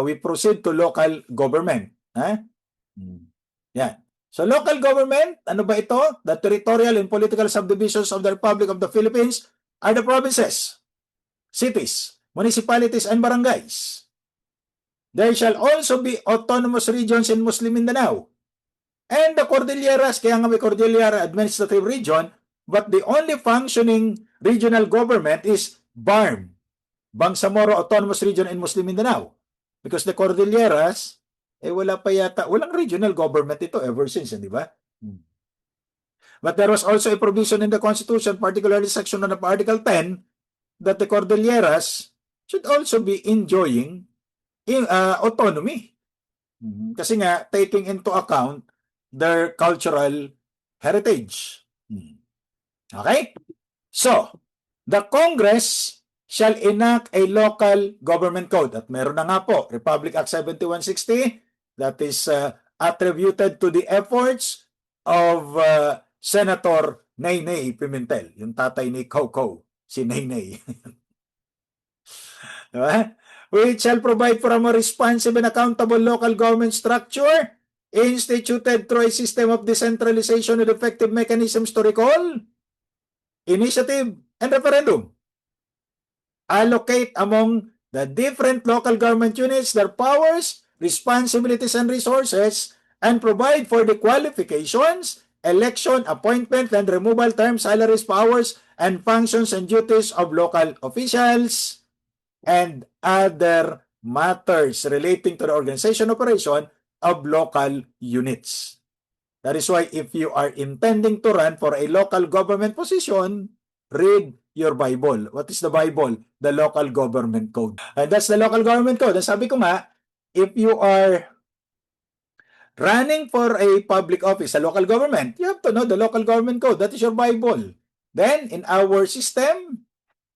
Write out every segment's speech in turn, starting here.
we proceed to local government. Yan. So local government, ano ba ito? The territorial and political subdivisions of the Republic of the Philippines are the provinces, cities, municipalities, and barangays. There shall also be autonomous regions in Muslim Mindanao and the Cordilleras, kaya nga may Cordillera Administrative Region, but the only functioning regional government is BARM, Bangsamoro Autonomous Region in Muslim Mindanao. Because the Cordilleras, wala pa yata, walang regional government ito ever since, di ba? But there was also a provision in the Constitution, particularly Section 1 of Article 10, that the Cordilleras should also be enjoying autonomy. Kasi nga, taking into account their cultural heritage. Okay? So, the Congress shall enact a local government code. At meron na nga po, Republic Act 7160, that is attributed to the efforts of Senator Naynay Pimentel, yung tatay ni Coco, si Naynay. Diba? Which shall provide for a more responsive and accountable local government structure instituted through a system of decentralization with effective mechanisms to recall, initiative, and referendum. Allocate among the different local government units their powers, responsibilities, and resources, and provide for the qualifications, election, appointment, and removal terms, salaries, powers, and functions and duties of local officials, and other matters relating to the organization operation of local units. That is why if you are intending to run for a local government position, read your Bible. What is the Bible? The local government code. And that's the local government code. And sabi ko nga, if you are running for a public office, a local government, you have to know the local government code. That is your Bible. Then, in our system,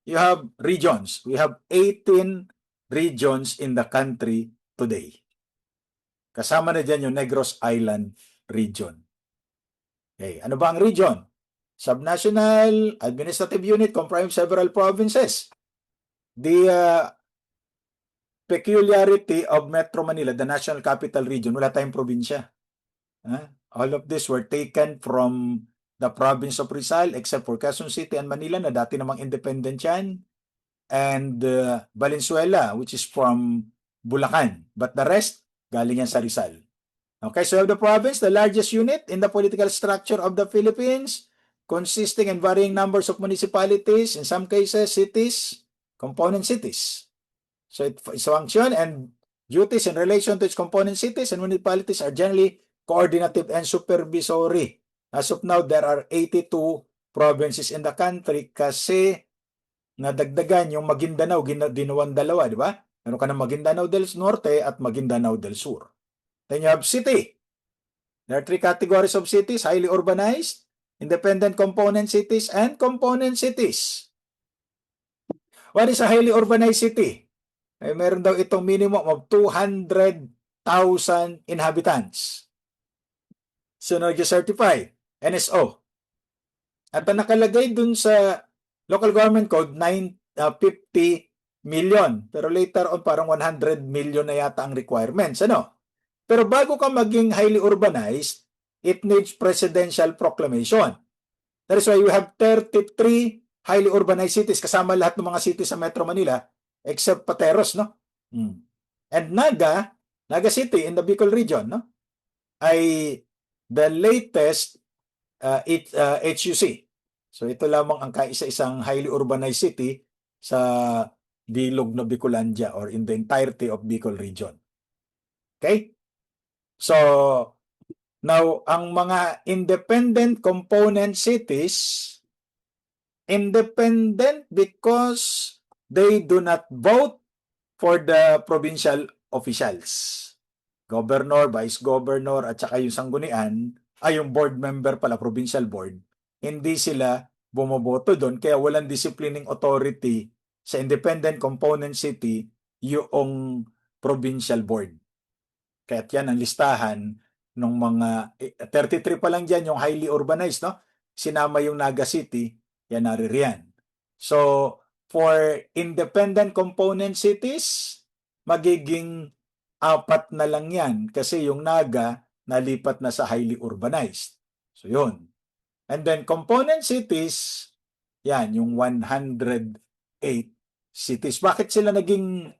you have regions. We have 18 regions in the country today. Kasama na dyan yung Negros Island region. Okay, ano ba ang region? Subnational administrative unit comprising several provinces. The peculiarity of Metro Manila, the National Capital Region, wala tayong probinsya. All of these were taken from the province of Rizal, except for Quezon City and Manila, na dati namang independent yan, and Valenzuela, which is from Bulacan. But the rest, galing yan sa Rizal. Okay, so the province, the largest unit in the political structure of the Philippines, consisting in varying numbers of municipalities, in some cases, cities, component cities. So its function and duties in relation to its component cities and municipalities are generally coordinative and supervisory. As of now, there are 82 provinces in the country kasi nadagdagan yung Maguindanao, dinuwan dalawa, di ba? Meron ka ng Maguindanao del Norte at Maguindanao del Sur. Then you have city. There are 3 categories of cities: highly urbanized, independent component cities, and component cities. What is a highly urbanized city? Meron daw itong minimum of 200,000 inhabitants. So, nag-certify, NSO. At ang nakalagay dun sa local government code, 50 million. Pero later on, parang 100 million na yata ang requirements. Ano? Pero bago ka maging highly urbanized, it needs presidential proclamation. That is why we have 33 highly urbanized cities, kasama lahat ng mga cities sa Metro Manila, except Pateros, no? And Naga City in the Bicol region, no? Ay the latest HUC. So ito lamang ang kaisa-isang highly urbanized city sa bilog na Bicolandia or in the entirety of Bicol region. Okay? So now, ang mga independent component cities, independent because they do not vote for the provincial officials. Governor, vice governor, at saka yung sanggunian, ay yung board member pala, provincial board, hindi sila bumoboto doon, kaya walang disciplining authority sa independent component city yung provincial board. Kaya yan ang listahan ng mga 33 pa lang dyan yung highly urbanized, no? Sinama yung Naga City, yan naririyan. So, for independent component cities, magiging 4 na lang yan kasi yung Naga nalipat na sa highly urbanized. So yun. And then component cities, yan, yung 108 cities. Bakit sila naging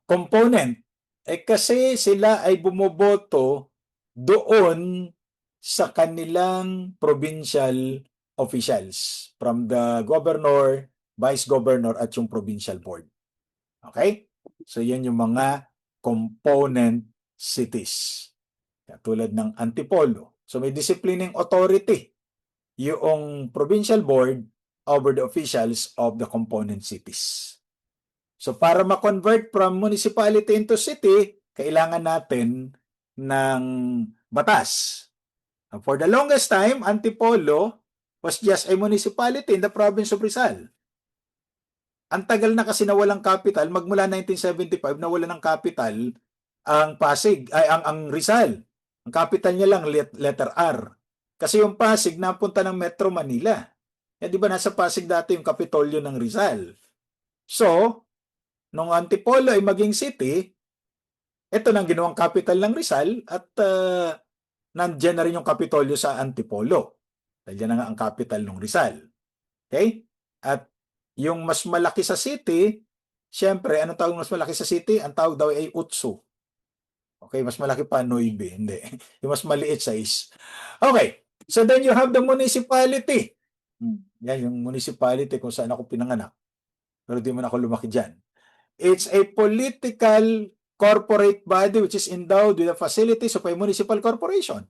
component? Kasi sila ay bumoboto doon sa kanilang provincial officials from the governor, vice governor at yung provincial board. Okay? So yan yung mga component cities. Tulad ng Antipolo. So may disciplining authority yung provincial board over the officials of the component cities. So para ma-convert from municipality into city, kailangan natin ng batas. For the longest time, Antipolo was just a municipality in the province of Rizal. Ang tagal na kasi nawalang capital, magmula 1975 nawala ng capital ang Pasig, ay ang Rizal. Ang capital niya lang letter R. Kasi yung Pasig napunta ng Metro Manila. Eh, di ba nasa Pasig dati yung Kapitolyo ng Rizal? So, nung Antipolo ay maging city, ito nang ginawang capital ng Rizal at nandiyan na rin yung Kapitolyo sa Antipolo. Dahil yan na nga ang capital ng Rizal. Okay? At yung mas malaki sa city, siyempre, anong tawag mas malaki sa city? Ang tawag daw ay Utsu. Okay, mas malaki pa Noibe. Hindi. Yung mas maliit size. Okay. So then you have the municipality. Yan yung municipality kung saan ako pinanganak. Pero di man ako lumaki dyan. It's a political corporate body which is endowed with the facilities of a municipal corporation.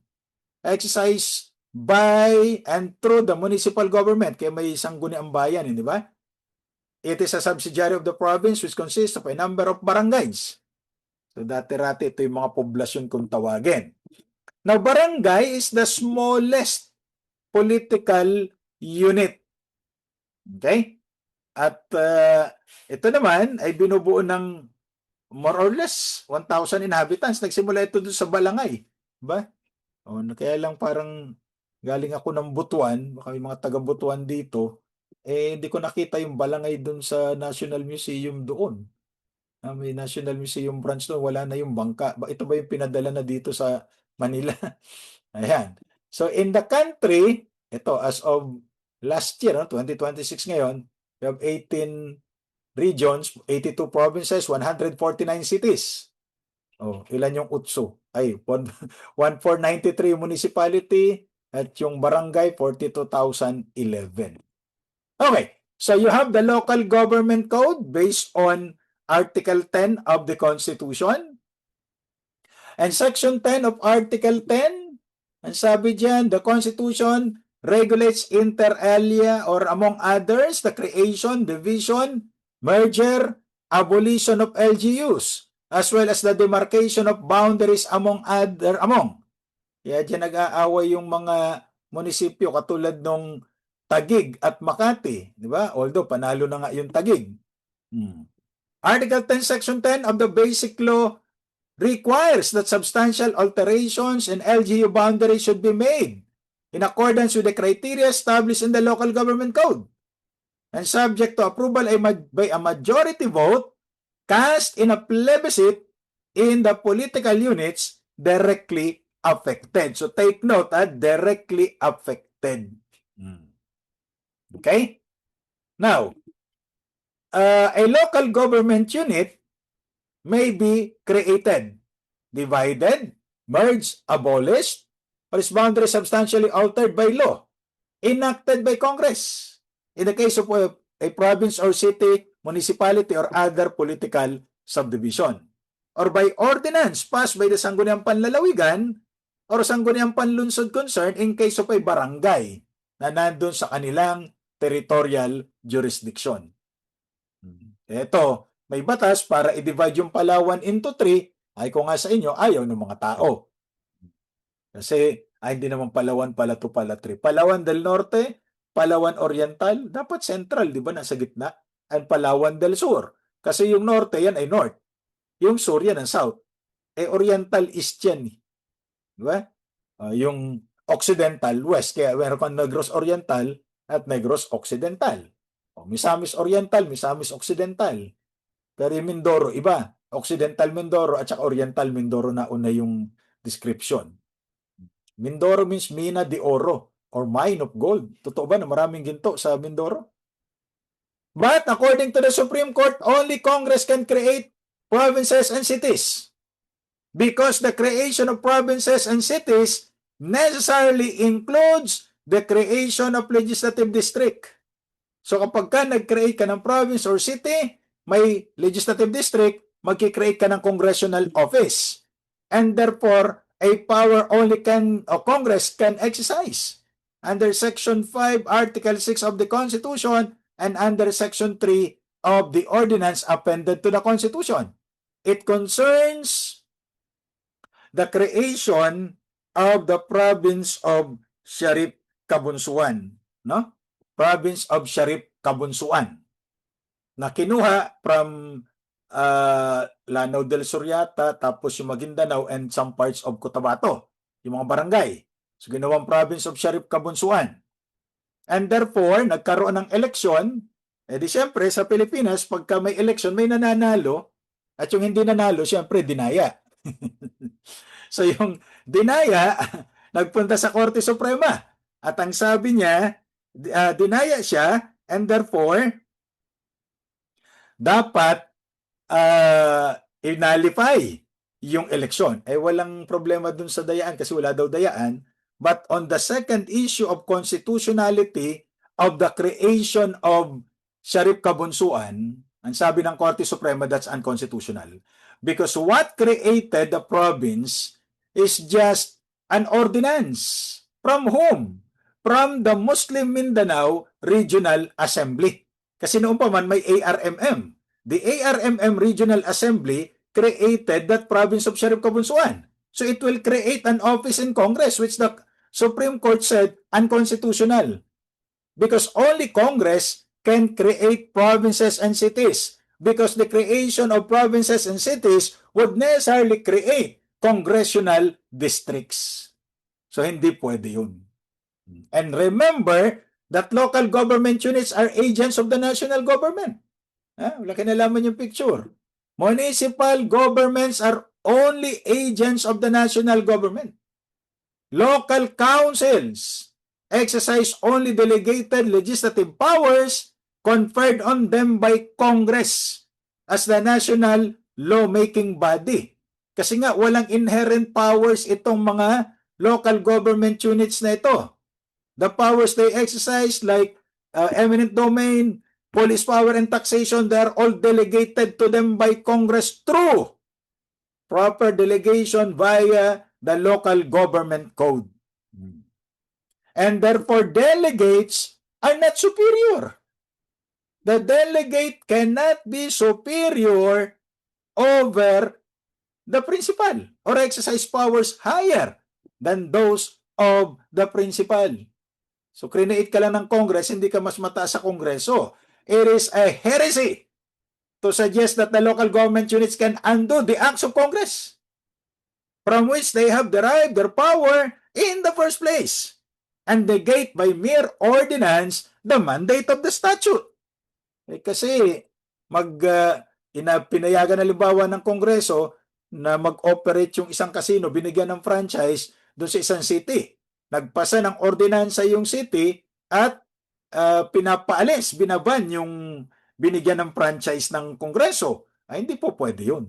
Exercised by and through the municipal government. Kaya may sangguniang bayan, di ba? It is a subsidiary of the province which consists of a number of barangays. So dati-rati ito yung mga poblasyon kung tawagin. Now, barangay is the smallest political unit. Okay? At ito naman ay binubuo ng more or less 1,000 inhabitants. Nagsimula ito doon sa Balangay. Diba? O, kaya lang parang galing ako ng Butuan, baka may mga taga-Butuan dito, hindi ko nakita yung Balangay doon sa National Museum doon. May National Museum branch doon, wala na yung bangka. Ito ba yung pinadala na dito sa Manila? Ayan. So in the country, ito as of last year, 2026 ngayon, we have 18 regions, 82 provinces, 149 cities. Oh, ilan yung Utsu? Ay, 1493 municipality at yung barangay 42,011. Okay. So you have the local government code based on Article 10 of the Constitution. And Section 10 of Article 10, ang sabi diyan, the Constitution regulates inter alia or among others, the creation, division, merger, abolition of LGUs, as well as the demarcation of boundaries among. Kaya diyan nag-aaway yung mga munisipyo katulad nung Taguig at Makati, di ba? Although panalo na nga yung Taguig. Article 10, Section 10 of the Basic Law requires that substantial alterations in LGU boundaries should be made in accordance with the criteria established in the local government code and subject to approval by a majority vote cast in a plebiscite in the political units directly affected. So take note, directly affected. Okay? Now, a local government unit may be created, divided, merged, abolished, or its boundary substantially altered by law, enacted by Congress, in the case of a province or city, municipality, or other political subdivision, or by ordinance passed by the Sangguniang Panlalawigan or Sangguniang Panlunsod concerned in case of a barangay na nandun sa kanilang territorial jurisdiction. Ito, may batas para i-divide yung Palawan into 3, ay kung nga sa inyo, ayaw ng mga tao. Kasi, hindi naman Palawan pala 2 pala 3. Palawan del Norte, Palawan Oriental, dapat central, di ba, nasa gitna. And Palawan del Sur. Kasi yung Norte, yan ay North. Yung Sur, yan ang South. Oriental East yan. Di ba? Yung Occidental, West. Kaya meron kang Negros Oriental at Negros Occidental. Misamis Oriental, Misamis Occidental. Pero yung Mindoro, iba. Occidental Mindoro at saka Oriental Mindoro na una yung description. Mindoro means mina de oro or mine of gold. Totoo ba na maraming ginto sa Mindoro? But according to the Supreme Court, only Congress can create provinces and cities. Because the creation of provinces and cities necessarily includes the creation of legislative district. So kapag ka nag-create ka ng province or city, may legislative district, mag-create ka ng congressional office. And therefore, a power only Congress can exercise under Section 5, Article 6 of the Constitution and under Section 3 of the ordinance appended to the Constitution. It concerns the creation of the province of Sharif Kabunsuan, no? Province of Sharif Kabunsuan na kinuha from Lanao del Sur yata, tapos yung Maguindanao and some parts of Cotabato, yung mga barangay. So ginawang province of Sharif Kabunsuan. And therefore, nagkaroon ng eleksyon, di siyempre sa Pilipinas, pagka may eleksyon, may nananalo, at yung hindi nanalo, siyempre dinaya. So yung dinaya, nagpunta sa Korte Suprema. At ang sabi niya, dinaya siya, and therefore, dapat inalify yung eleksyon. Walang problema dun sa dayaan kasi wala daw dayaan. But on the second issue of constitutionality of the creation of Sharif Kabunsuan, ang sabi ng Korte Suprema, that's unconstitutional. Because what created the province is just an ordinance. From whom? From the Muslim Mindanao Regional Assembly. Kasi noon pa man may ARMM. The ARMM Regional Assembly created that province of Sharif Kabunsuan. So it will create an office in Congress, which the Supreme Court said unconstitutional. Because only Congress can create provinces and cities. Because the creation of provinces and cities would necessarily create congressional districts. So hindi pwede yun. And remember that local government units are agents of the national government. Wala kinalaman yung picture. Municipal governments are only agents of the national government. Local councils exercise only delegated legislative powers conferred on them by Congress as the national lawmaking body. Kasi nga walang inherent powers itong mga local government units na ito. The powers they exercise like eminent domain, police power, and taxation, they are all delegated to them by Congress through proper delegation via the local government code. And therefore, delegates are not superior. The delegate cannot be superior over the principal or exercise powers higher than those of the principal. So, create ka lang ng Congress, hindi ka mas mataas sa Kongreso. It is a heresy to suggest that the local government units can undo the acts of Congress from which they have derived their power in the first place and negate by mere ordinance the mandate of the statute. Kasi pinayagan halimbawa ng Kongreso na mag-operate yung isang casino, binigyan ng franchise doon sa isang city. Nagpasa ng ordinansa yung city at pinapaalis, binaban yung binigyan ng franchise ng Kongreso. Hindi po pwede yun.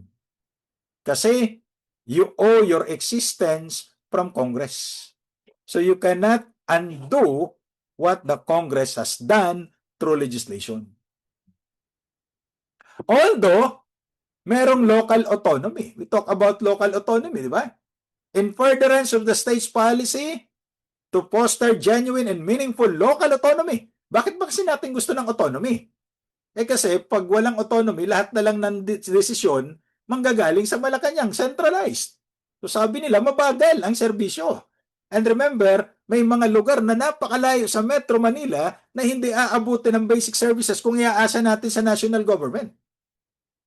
Kasi you owe your existence from Congress. So you cannot undo what the Congress has done through legislation. Although, merong local autonomy. We talk about local autonomy, di ba? In furtherance of the state's policy to foster genuine and meaningful local autonomy. Bakit ba kasi natin gusto ng autonomy? Kasi pag walang autonomy, lahat na lang ng desisyon manggagaling sa Malacanang, centralized. So sabi nila, mabagal ang serbisyo. And remember, may mga lugar na napakalayo sa Metro Manila na hindi aabutin ng basic services kung iaasa natin sa national government.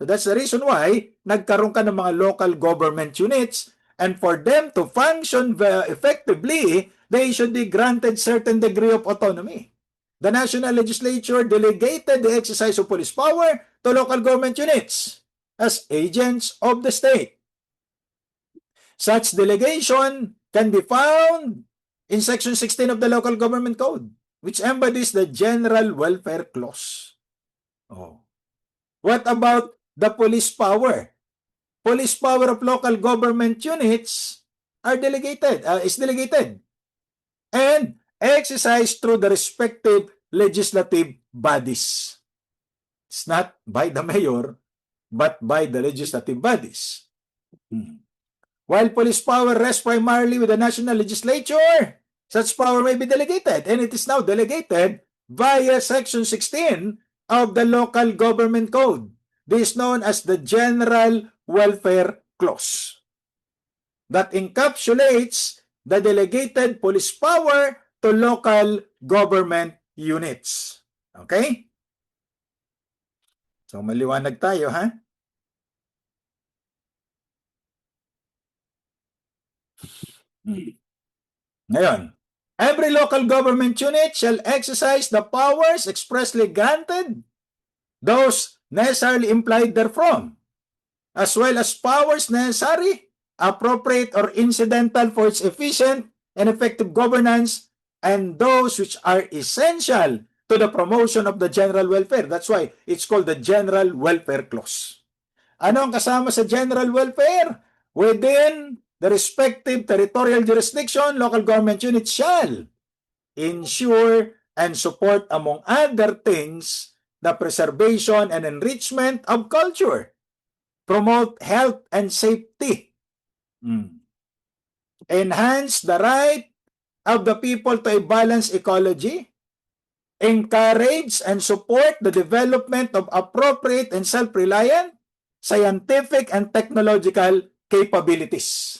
So that's the reason why nagkaroon ka ng mga local government units, and for them to function effectively, they should be granted certain degree of autonomy. the national legislature delegated the exercise of police power to local government units as agents of the state. Such delegation can be found in Section 16 of the Local Government Code, which embodies the General Welfare Clause. Oh. What about the police power? Police power of local government units is delegated and exercised through the respective legislative bodies. It's not by the mayor, but by the legislative bodies. While police power rests primarily with the national legislature, such power may be delegated, and it is now delegated via Section 16 of the Local Government Code. This is known as the General Welfare Clause that encapsulates the delegated police power to local government units. Okay? So maliwanag tayo, ha? Ngayon, every local government unit shall exercise the powers expressly granted, those necessarily implied therefrom, as well as powers necessary, appropriate, or incidental for its efficient and effective governance, and those which are essential to the promotion of the general welfare. That's why it's called the General Welfare Clause. Ano ang kasama sa general welfare? Within the respective territorial jurisdiction, local government units shall ensure and support, among other things, the preservation and enrichment of culture, promote health and safety, enhance the right of the people to a balanced ecology, encourage and support the development of appropriate and self-reliant scientific and technological capabilities.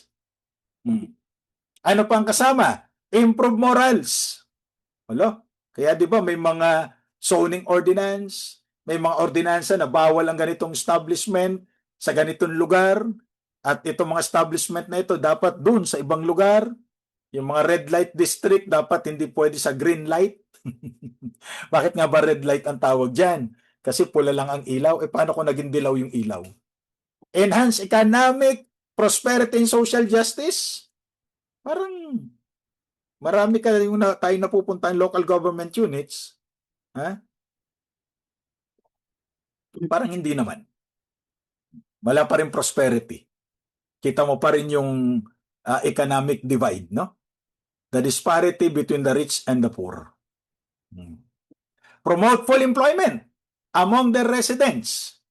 Ano pang kasama? Improve morals. Hello? Kaya di ba may mga zoning ordinance, may mga ordinansa na bawal ang ganitong establishment sa ganitong lugar, at itong mga establishment na ito dapat dun sa ibang lugar. Yung mga red light district dapat hindi pwede sa green light. Bakit nga ba red light ang tawag dyan? Kasi pula lang ang ilaw. Paano kung naging dilaw yung ilaw? Enhance economic prosperity and social justice. Parang marami tayo napupuntahan local government units. Ha? Parang hindi naman. Wala pa rin prosperity. Kita mo pa rin yung economic divide, no? The disparity between the rich and the poor. Promote full employment among their residents.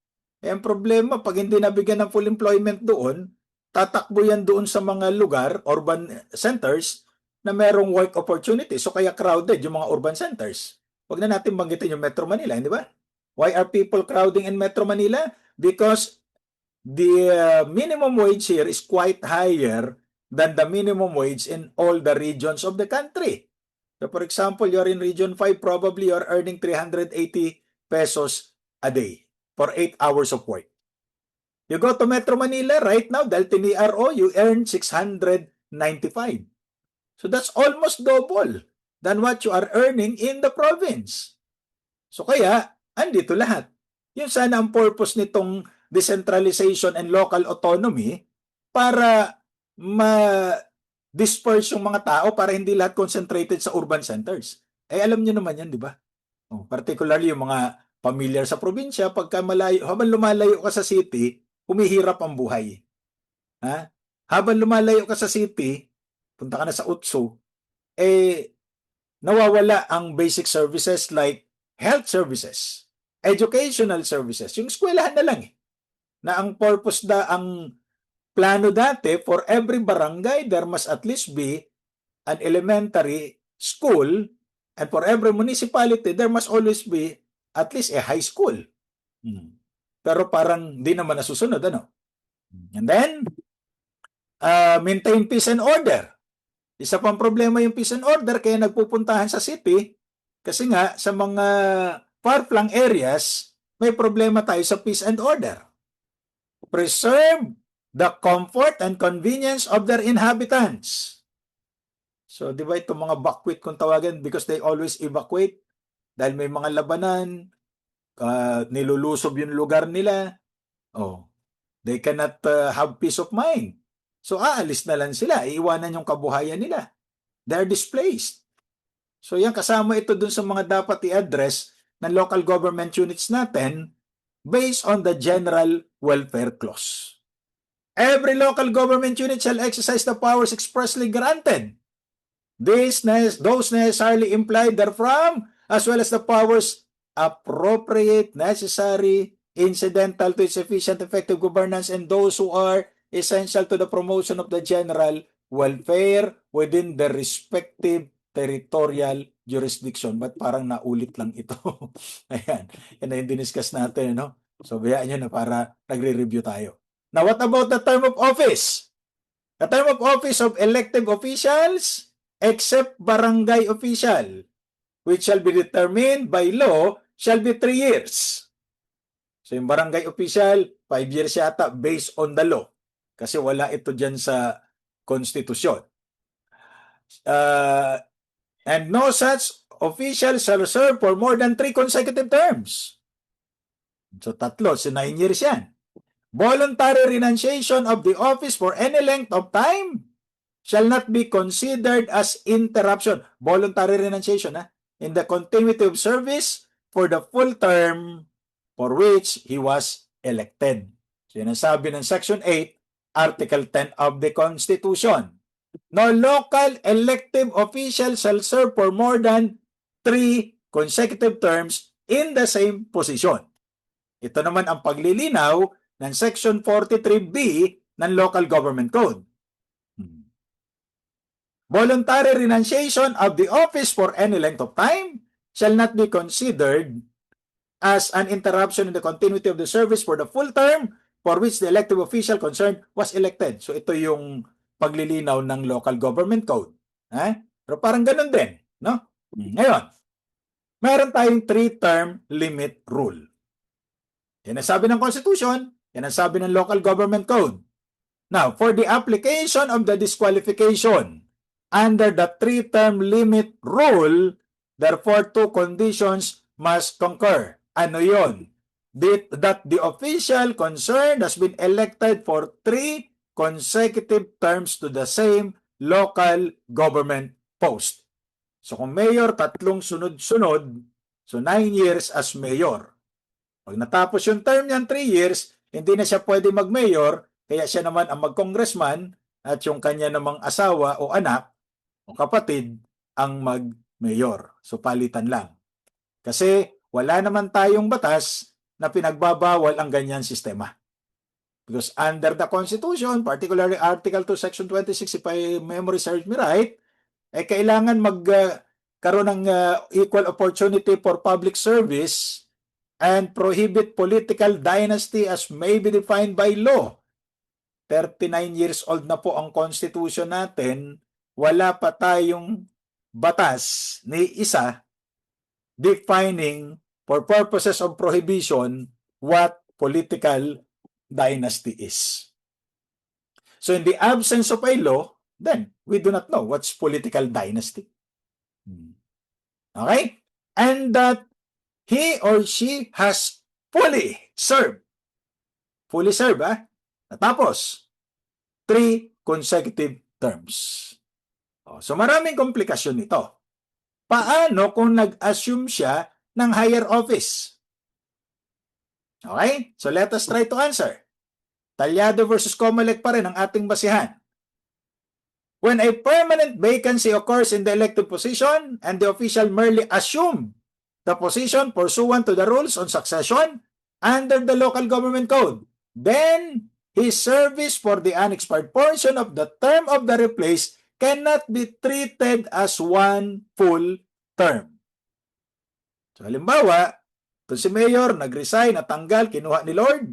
Ang problema, pag hindi nabigyan ng full employment doon, tatakbo yan doon sa mga lugar, urban centers, na merong work opportunity. So kaya crowded yung mga urban centers. Huwag na natin banggitin yung Metro Manila, hindi ba? Why are people crowding in Metro Manila? Because the minimum wage here is quite higher than the minimum wage in all the regions of the country. So for example, you're in Region 5, probably you're earning 380 pesos a day for 8 hours of work. You go to Metro Manila right now, dahil TNRO, you earn 695. So that's almost double than what you are earning in the province. So kaya, andito lahat. Yun sana ang purpose nitong decentralization and local autonomy, para ma-disperse yung mga tao, para hindi lahat concentrated sa urban centers. Alam nyo naman yan, di ba? Particularly yung mga familiar sa probinsya, pagka malayo, habang lumalayo ka sa city, humihirap ang buhay. Ha? Habang lumalayo ka sa city, punta ka na sa Utso, nawawala ang basic services like health services, educational services, yung eskwelahan na lang na ang purpose ang plano dati, for every barangay, there must at least be an elementary school, and for every municipality, there must always be at least a high school. Pero parang di naman nasusunod, ano? And then, maintain peace and order. Isa pang problema yung peace and order, kaya nagpupuntahan sa city, kasi nga, sa mga far-flung areas, may problema tayo sa peace and order. Preserve the comfort and convenience of their inhabitants. So, di ba itong mga buckwheat kung tawagan, because they always evacuate, dahil may mga labanan, nilulusob yung lugar nila, they cannot have peace of mind. So aalis na lang sila, iiwanan yung kabuhayan nila. They're displaced. So yan, kasama ito dun sa mga dapat i-address ng local government units natin based on the General Welfare Clause. Every local government unit shall exercise the powers expressly granted. Those necessarily implied therefrom, as well as the powers appropriate, necessary, incidental to its efficient, effective governance, and those who are essential to the promotion of the general welfare within the respective territorial jurisdiction. But parang naulit lang ito. Ayan. Yan na yung diniscuss natin, no? So, bayaan nyo na para nagre-review tayo. Now, what about the term of office? The term of office of elective officials, except barangay official, which shall be determined by law, shall be 3 years. So, yung barangay official, 5 years yata based on the law. Kasi wala ito dyan sa konstitusyon. And no such official shall serve for more than 3 consecutive terms. So, 3, so 9 years yan. Voluntary renunciation of the office for any length of time shall not be considered as interruption. Voluntary renunciation, in the continuity of service for the full term for which he was elected. So, yun ang sabi ng Section 8, Article 10 of the Constitution. No local elective official shall serve for more than 3 consecutive terms in the same position. Ito naman ang paglilinaw ng Section 43B ng Local Government Code. Voluntary renunciation of the office for any length of time shall not be considered as an interruption in the continuity of the service for the full term for which the elective official concerned was elected. So ito yung paglilinaw ng Local Government Code. Pero parang ganun din, no? Ngayon, meron tayong 3-term limit rule. Yan ang sabi ng Constitution, yan ang sabi ng Local Government Code. Now, for the application of the disqualification under the 3-term limit rule, therefore 2 conditions must concur. Ano yun? That the official concerned has been elected for 3 consecutive terms to the same local government post. So kung mayor, 3 sunod-sunod, so 9 years as mayor. Pag natapos yung term niyan, 3 years, hindi na siya pwede mag-mayor, kaya siya naman ang mag-congressman at yung kanya namang asawa o anak o kapatid ang mag-mayor. So palitan lang. Kasi wala naman tayong batas na pinagbabawal ang ganyan sistema. Because under the Constitution, particularly Article 2, Section 26, if I memory serves me right, kailangan magkaroon ng equal opportunity for public service and prohibit political dynasty as may be defined by law. 39 years old na po ang Constitution natin, wala pa tayong batas ni isa defining for purposes of prohibition what political dynasty is. So in the absence of a law, then we do not know what's political dynasty. Okay? And that he or she has fully served. Fully served, Natapos, 3 consecutive terms. So maraming komplikasyon nito. Paano kung nag-assume siya ng higher office? Okay? So let us try to answer. Talyado versus Comelec pa rin ang ating basihan. When a permanent vacancy occurs in the elective position and the official merely assume the position pursuant to the rules on succession under the Local Government Code, then his service for the unexpired portion of the term of the replaced cannot be treated as 1 full term. So halimbawa, kung si Mayor nag-resign, natanggal, kinuha ni Lord,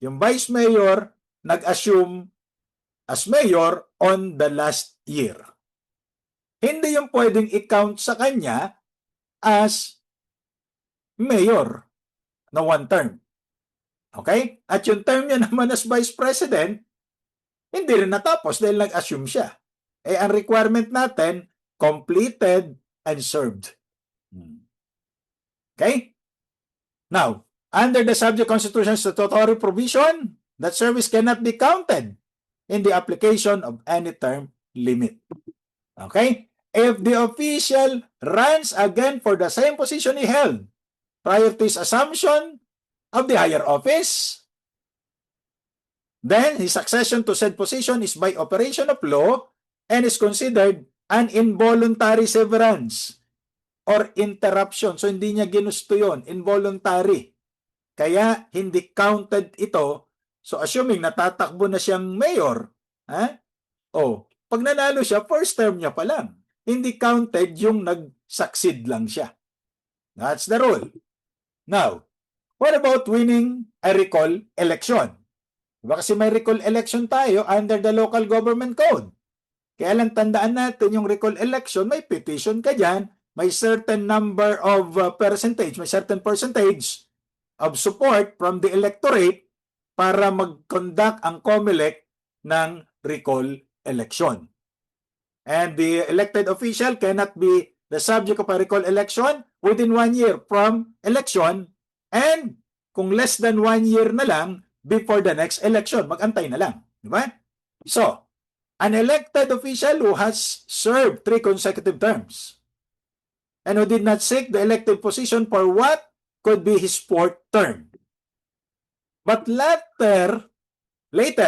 yung Vice Mayor nag-assume as Mayor on the last year. Hindi yung pwedeng i-count sa kanya as Mayor na 1 term. Okay? At yung term niya naman as Vice President, hindi rin natapos dahil nag-assume siya. Ang requirement natin, completed and served. Okay? Now, under the subject constitutional statutory provision, that service cannot be counted in the application of any term limit. Okay? If the official runs again for the same position he held prior to his assumption of the higher office, then his succession to said position is by operation of law and is considered an involuntary severance or interruption. So, hindi niya ginusto yun. Involuntary. Kaya, hindi counted ito. So, assuming natatakbo na siyang mayor, pag nanalo siya, first term niya pa lang. Hindi counted yung nag-succeed lang siya. That's the rule. Now, what about winning a recall election? Diba kasi may recall election tayo under the local government code. Kaya lang tandaan natin yung recall election, may petition ka dyan, may certain number of percentage, may certain percentage of support from the electorate para mag-conduct ang COMELEC ng recall election. And the elected official cannot be the subject of a recall election within 1 year from election, and kung less than 1 year na lang before the next election, mag-antay na lang. Diba? So, an elected official who has served 3 consecutive terms and who did not seek the elected position for what could be his 4th term, but later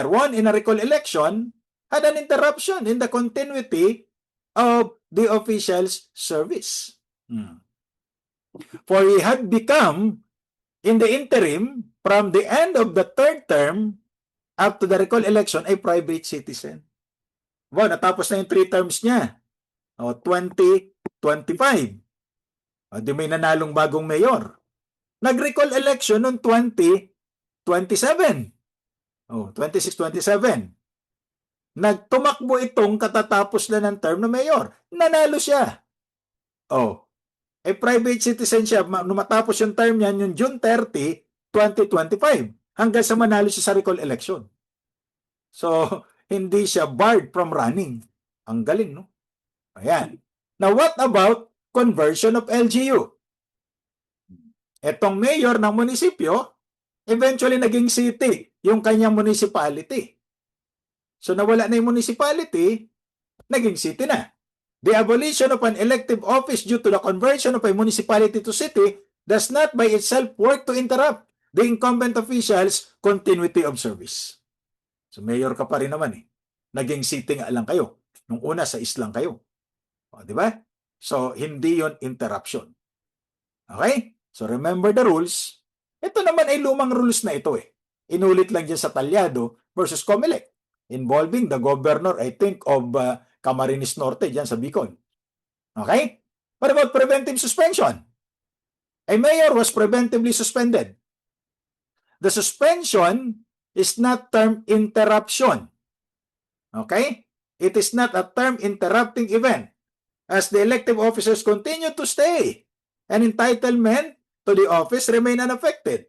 won in a recall election, had an interruption in the continuity of the official's service. For he had become, in the interim, from the end of the 3rd term up to the recall election, a private citizen. Wow, natapos na yung 3 terms niya. 2025. Di may nanalong bagong mayor. Nag-recall election noong 2027. 26-27. Nagtumakbo itong katatapos na ng term na mayor. Nanalo siya. Private citizen siya. Matapos yung term niya, yung June 30, 2025. Hanggang sa manalo siya sa recall election. So, hindi siya barred from running. Ang galing, no? Ayan. Now, what about conversion of LGU? Etong mayor ng munisipyo, eventually naging city yung kanyang municipality. So, nawala na yung municipality, naging city na. The abolition of an elective office due to the conversion of a municipality to city does not by itself work to interrupt the incumbent officials' continuity of service. So, mayor ka pa rin naman eh. Naging city nga lang kayo. Nung una, sa islang kayo. Di ba? So, hindi yon interruption. Okay? So, remember the rules. Ito naman ay lumang rules na ito eh. Inulit lang dyan sa Talyado versus COMELEC, involving the governor, I think, of Camarines Norte, dyan sa Bicol. Okay? What about preventive suspension? A mayor was preventively suspended. The suspension is not term interruption. Okay? It is not a term interrupting event, as the elective officers continue to stay and entitlement to the office remain unaffected.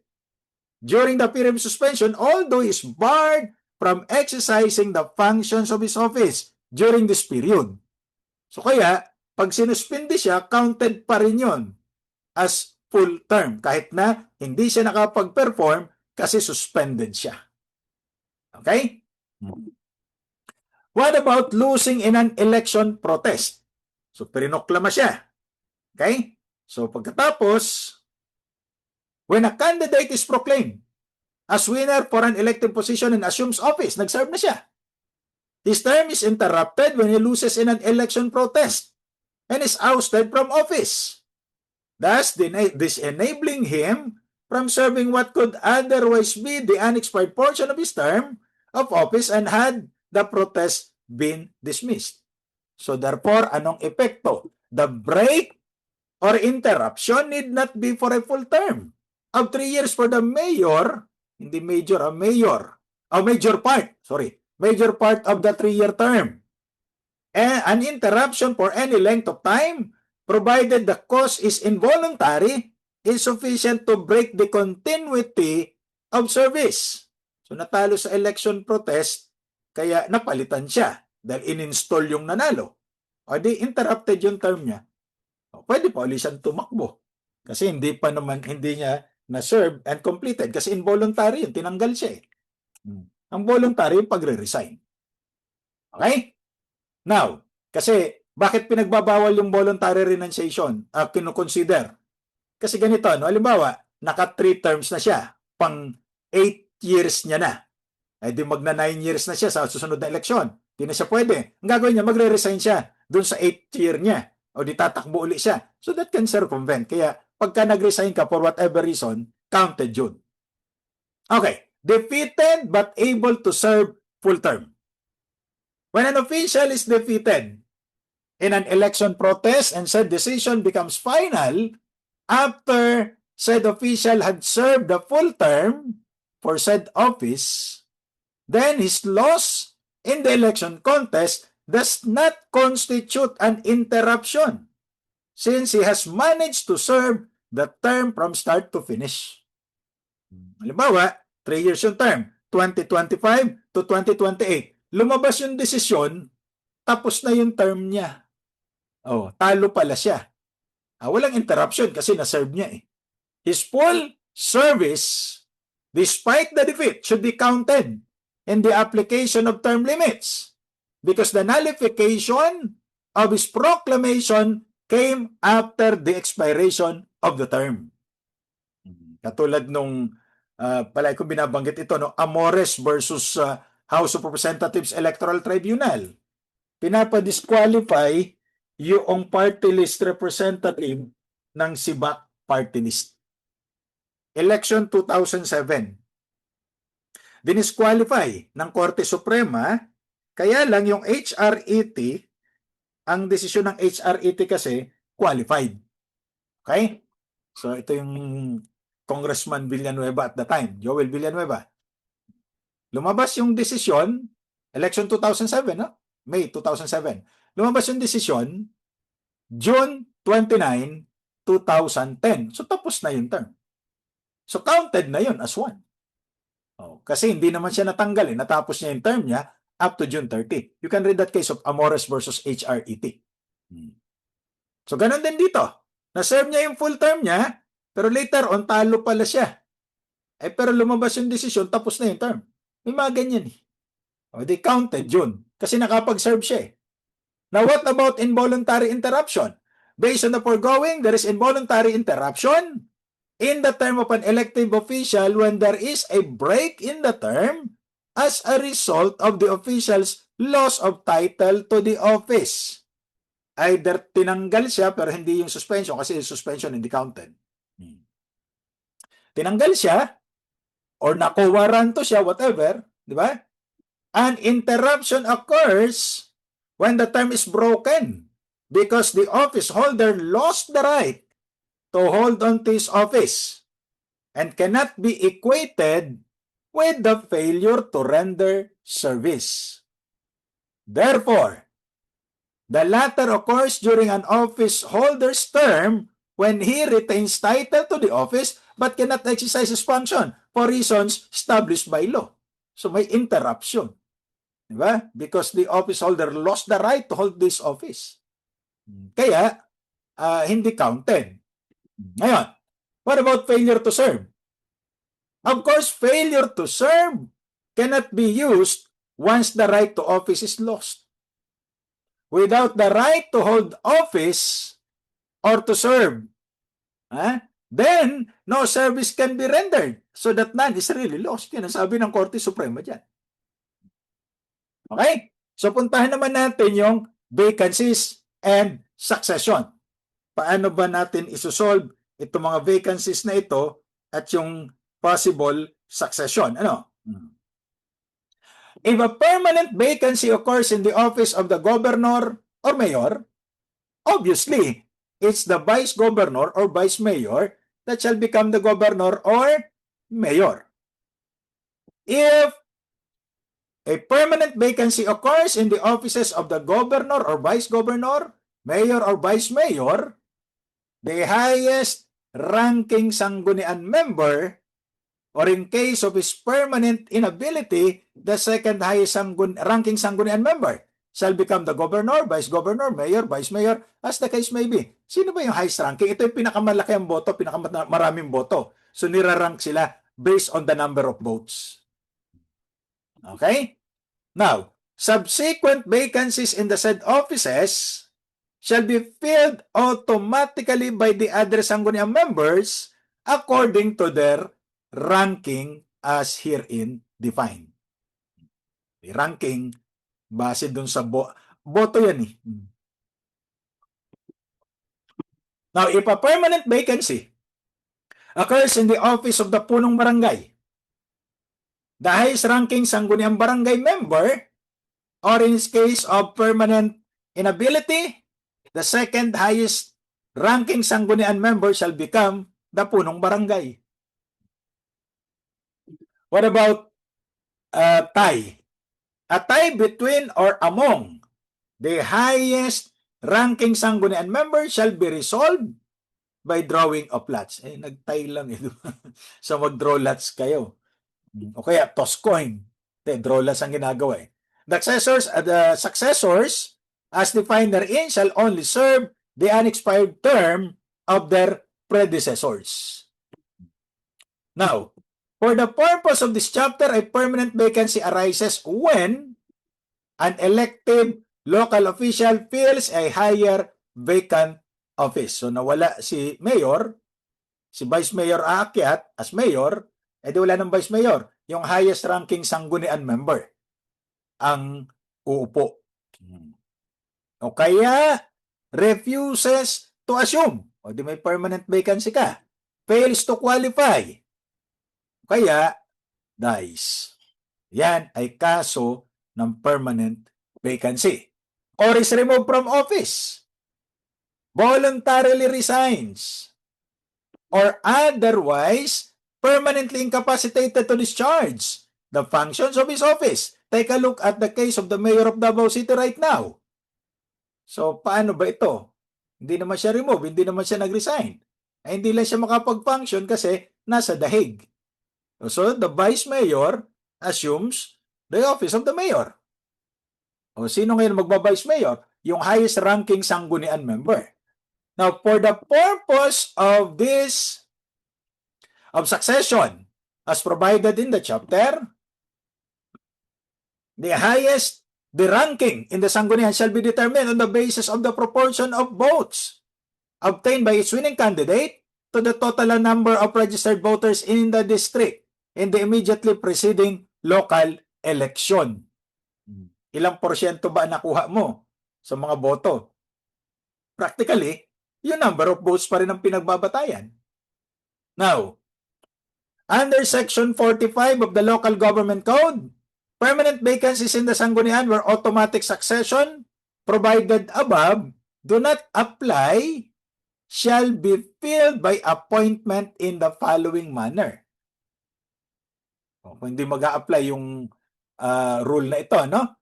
During the period of suspension, although he is barred from exercising the functions of his office during this period. So kaya, pag sinuspindi siya, counted pa rin yun as full term, kahit na hindi siya nakapag-perform kasi suspended siya. Okay? What about losing in an election protest? So, prinoklama siya. Okay? So, pagkatapos, when a candidate is proclaimed as winner for an elected position and assumes office, nag-serve na siya. His term is interrupted when he loses in an election protest and is ousted from office, thus disenabling him from serving what could otherwise be the unexpired portion of his term of office and had the protest been dismissed. So therefore, anong epekto? The break or interruption need not be for a full term of 3 years for the mayor, hindi major, major part of the 3-year term. And an interruption for any length of time, provided the cause is involuntary, is sufficient to break the continuity of service. So natalo sa election protest, kaya napalitan siya dahil in-install yung nanalo. O di interrupted yung term niya. O, pwede pa ulit siyang tumakbo. Kasi hindi niya na-serve and completed kasi involuntary yun, tinanggal siya eh. Ang voluntary yung pagre-resign. Okay? Now, kasi bakit pinagbabawal yung voluntary renunciation? Kino-consider. Kasi ganito, no? Halimbawa, naka 3 terms na siya, pang 8 years niya na. Ay di magna 9 years na siya sa susunod na eleksyon. Hindi na siya pwede. Ang gagawin niya, magre-resign siya dun sa 8th year niya. O di tatakbo uli siya. So that can circumvent. Kaya pagka nag-resign ka for whatever reason, counted yun. Okay. Defeated but able to serve full term. When an official is defeated in an election protest and said decision becomes final after said official had served the full term for said office, then his loss in the election contest does not constitute an interruption since he has managed to serve the term from start to finish. Halimbawa, 3 years yung term, 2025 to 2028. Lumabas yung desisyon, tapos na yung term niya. Oh, talo pala siya. Walang interruption kasi na-serve niya eh. His full service, despite the defeat, should be counted in the application of term limits because the nullification of his proclamation came after the expiration of the term. Katulad nung palagi kong binabanggit ito, no? Amores versus House of Representatives Electoral Tribunal. Pinapa-disqualify yung party list representative ng SIBAC party list. Election 2007. Dinisqualify ng Korte Suprema, kaya lang yung HRET, ang desisyon ng HRET kasi qualified. Okay? So ito yung Congressman Villanueva at the time, Joel Villanueva. Lumabas yung desisyon, election 2007, no? May 2007. Lumabas yung desisyon, June 29, 2010. So tapos na yung term. So counted na yun as one. Kasi hindi naman siya natanggal. Natapos niya yung term niya up to June 30. You can read that case of Amores versus HRET. So ganun din dito. Na-serve niya yung full term niya, pero later on, talo pala siya. Pero lumabas yung desisyon, tapos na yung term. May mga ganyan eh. They counted June. Kasi nakapag-serve siya eh. Now, what about involuntary interruption? Based on the foregoing, there is involuntary interruption in the term of an elective official when there is a break in the term as a result of the official's loss of title to the office. Either tinanggal siya pero hindi yung suspension kasi yung suspension hindi counted. Tinanggal siya or nakuwaranto siya, whatever, di ba? An interruption occurs when the term is broken because the office holder lost the right to hold on to his office and cannot be equated with the failure to render service. Therefore, the latter occurs during an office holder's term when he retains title to the office but cannot exercise his function for reasons established by law. So may interruption. Diba? Because the office holder lost the right to hold this office. Kaya, hindi counted. Ngayon, what about failure to serve? Of course, failure to serve cannot be used once the right to office is lost. Without the right to hold office or to serve, then no service can be rendered. So that none is really lost. Yan ang sabi ng Korte Suprema dyan. Okay? So puntahan naman natin yung vacancies and succession. Paano ba natin isosolve itong mga vacancies na ito at yung possible succession? Ano? If a permanent vacancy occurs in the office of the governor or mayor, obviously, it's the vice governor or vice mayor that shall become the governor or mayor. If a permanent vacancy occurs in the offices of the governor or vice governor, mayor or vice mayor, the highest ranking sanggunian member, or in case of his permanent inability, the second highest ranking sanggunian member. shall become the governor, vice governor, mayor, vice mayor, as the case may be. Sino ba yung highest ranking? Ito yung pinakamalaki ang boto, pinakamaraming boto. So nirarank sila based on the number of votes. Okay? Now, subsequent vacancies in the said offices shall be filled automatically by the other Sangguniang members according to their ranking as herein defined. The ranking base dun sa boto yan eh. Now, if a permanent vacancy occurs in the office of the punong barangay, the highest ranking Sangguniang barangay member, or in case of permanent inability, the second highest ranking Sangguniang member shall become the punong barangay. What about tie? A tie between or among the highest ranking Sangguniang member shall be resolved by drawing of lots. Eh, nag-tie lang eh. So mag-draw lots kayo. O kaya toss coin. Draw lots ang ginagawa eh. The successors as defined therein shall only serve the unexpired term of their predecessors. Now, for the purpose of this chapter, a permanent vacancy arises when an elected local official fills a higher vacant office. So nawala si mayor, si vice mayor aakyat as mayor, edi wala ng vice mayor. Yung highest ranking sanggunian member ang uupo. O kaya refuses to assume. O di may permanent vacancy ka. Fails to qualify. Kaya dies. Yan ay kaso ng permanent vacancy. Or is removed from office. Voluntarily resigns. Or otherwise permanently incapacitated to discharge the functions of his office. Take a look at the case of the mayor of Davao City right now. So, paano ba ito? Hindi naman siya remove, hindi naman siya nag-resign. Ay, hindi lang siya makapag-function kasi nasa dahig. So, the vice mayor assumes the office of the mayor. O, sino ngayon magba-vice mayor? Yung highest ranking sanggunian member. Now, for the purpose of this, of succession, as provided in the chapter, the ranking in the sanggunian shall be determined on the basis of the proportion of votes obtained by its winning candidate to the total number of registered voters in the district in the immediately preceding local election. Ilang porsyento ba nakuha mo sa mga boto? Practically, yung number of votes pa rin ang pinagbabatayan. Now, under Section 45 of the Local Government Code, permanent vacancies in the sanggunian where automatic succession provided above do not apply shall be filled by appointment in the following manner. Kung hindi mag-a-apply yung rule na ito, no?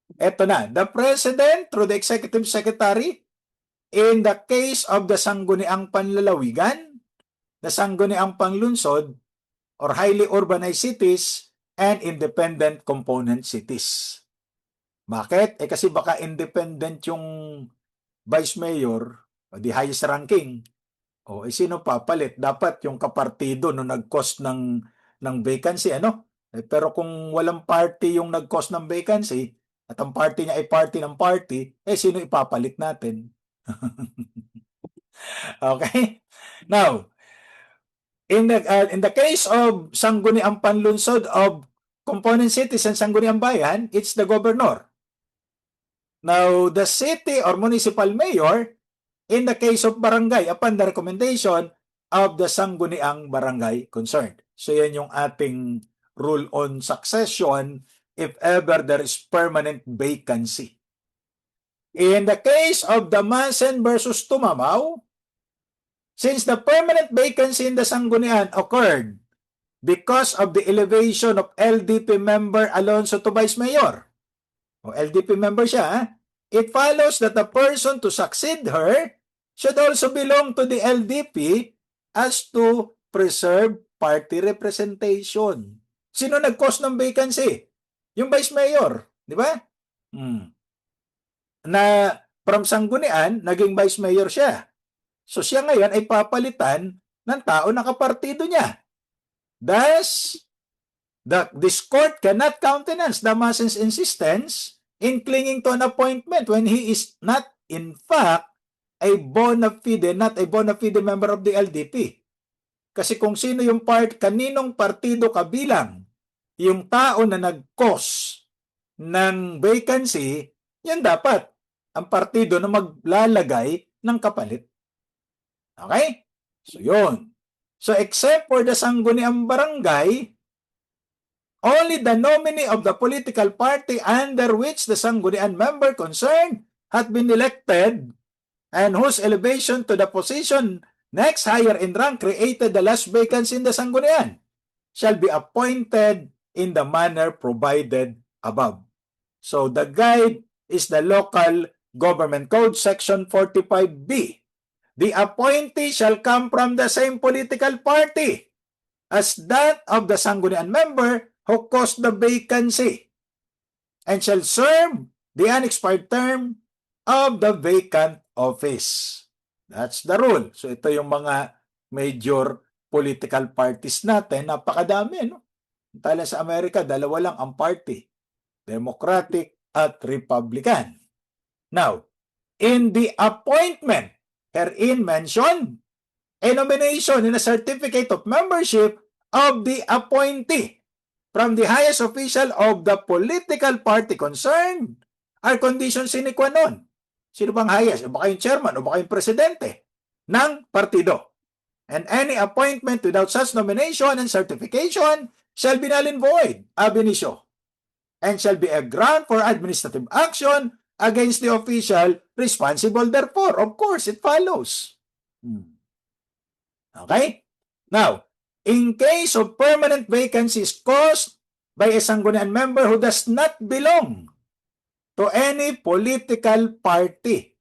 Ito na, the President through the Executive Secretary in the case of the sangguniang panlalawigan, the sangguniang panglungsod, or highly urbanized cities, and independent component cities. Bakit? Eh kasi baka independent yung vice mayor, o the highest ranking. O eh sino papalit? Dapat yung kapartido no nag-cause ng vacancy, ano? Eh, pero kung walang party yung nag-cause ng vacancy, at ang party niya ay party ng party, eh sino ipapalit natin? Okay? Now, in the case of sangguniang panlunsod of component cities and sangguniang bayan, it's the governor. Now, the city or municipal mayor, in the case of barangay, upon the recommendation of the sangguniang barangay concerned. So, yan yung ating rule on succession if ever there is permanent vacancy. In the case of Damasen versus Tumamaw, since the permanent vacancy in the sanggunian occurred because of the elevation of LDP member Alonso to vice mayor, o LDP member siya, it follows that the person to succeed her should also belong to the LDP as to preserve party representation. Sino nag-cause ng vacancy? Yung vice mayor, di ba? na from Sanggunian, naging vice mayor siya. So siya ngayon ay papalitan ng tao na kapartido niya. Thus, this court cannot countenance Damasen's insistence in clinging to an appointment when he is not, in fact, not a bona fide member of the LDP. Kasi kung sino yung kaninong partido kabilang yung tao na nag-cause ng vacancy, yan dapat ang partido na maglalagay ng kapalit. Okay? So yun. So except for the Sangguniang Barangay, only the nominee of the political party under which the Sanggunian member concerned had been elected and whose elevation to the position next higher in rank created the last vacancy in the Sanggunian shall be appointed in the manner provided above. So the guide is the Local Government Code, Section 45B. The appointee shall come from the same political party as that of the Sanggunian member who caused the vacancy and shall serve the unexpired term of the vacant office. That's the rule. So ito yung mga major political parties natin. Napakadami, no? Tala sa Amerika, dalawa lang ang party. Democratic at Republican. Now, in the appointment herein mentioned, a nomination in a certificate of membership of the appointee from the highest official of the political party concerned are conditions sine qua non. Sino bang highest? O baka yung chairman o baka yung presidente ng partido. And any appointment without such nomination and certification shall be null and void, ab initio, and shall be a ground for administrative action against the official responsible therefore. Of course, it follows. Okay? Now, in case of permanent vacancies caused by a Sanggunian member who does not belong to any political party,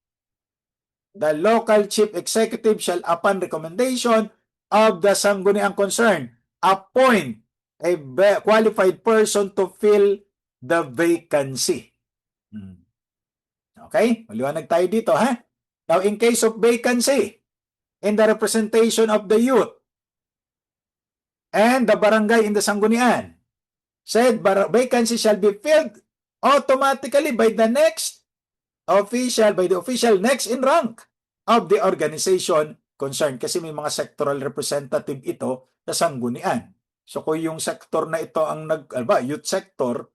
the local chief executive shall, upon recommendation of the Sangguniang concerned, appoint a qualified person to fill the vacancy. Okay? Maliwanag tayo dito, ha? Now, in case of vacancy in the representation of the youth and the barangay in the Sanggunian, said vacancy shall be filled automatically by the official next in rank of the organization concerned. Kasi may mga sectoral representative ito sa Sanggunian. So kung yung sector na ito ang youth sector,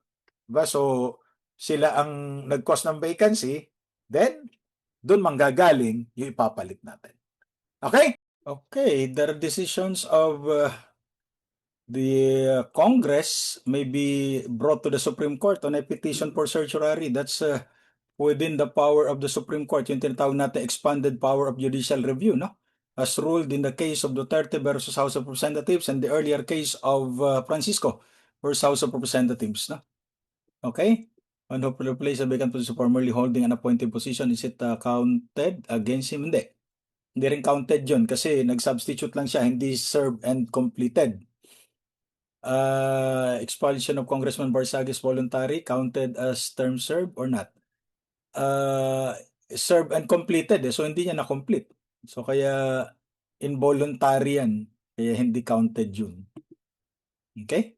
so sila ang nag-cause ng vacancy, then doon manggagaling yung ipapalit natin. Okay? Okay, the decisions of the Congress may be brought to the Supreme Court on a petition for certiorari. That's within the power of the Supreme Court, yung tinatawag natin expanded power of judicial review, no? As ruled in the case of Duterte versus House of Representatives and the earlier case of Francisco versus House of Representatives, no? Okay? On who replace a vacant position formerly holding an appointed position, is it counted against him? Hindi. Hindi rin counted yun kasi nag-substitute lang siya, hindi served and completed. Expulsion of Congressman Barsagues voluntary, counted as term served or not? Served and completed, so hindi niya na-complete. So kaya involuntary yan, kaya hindi counted yun. Okay?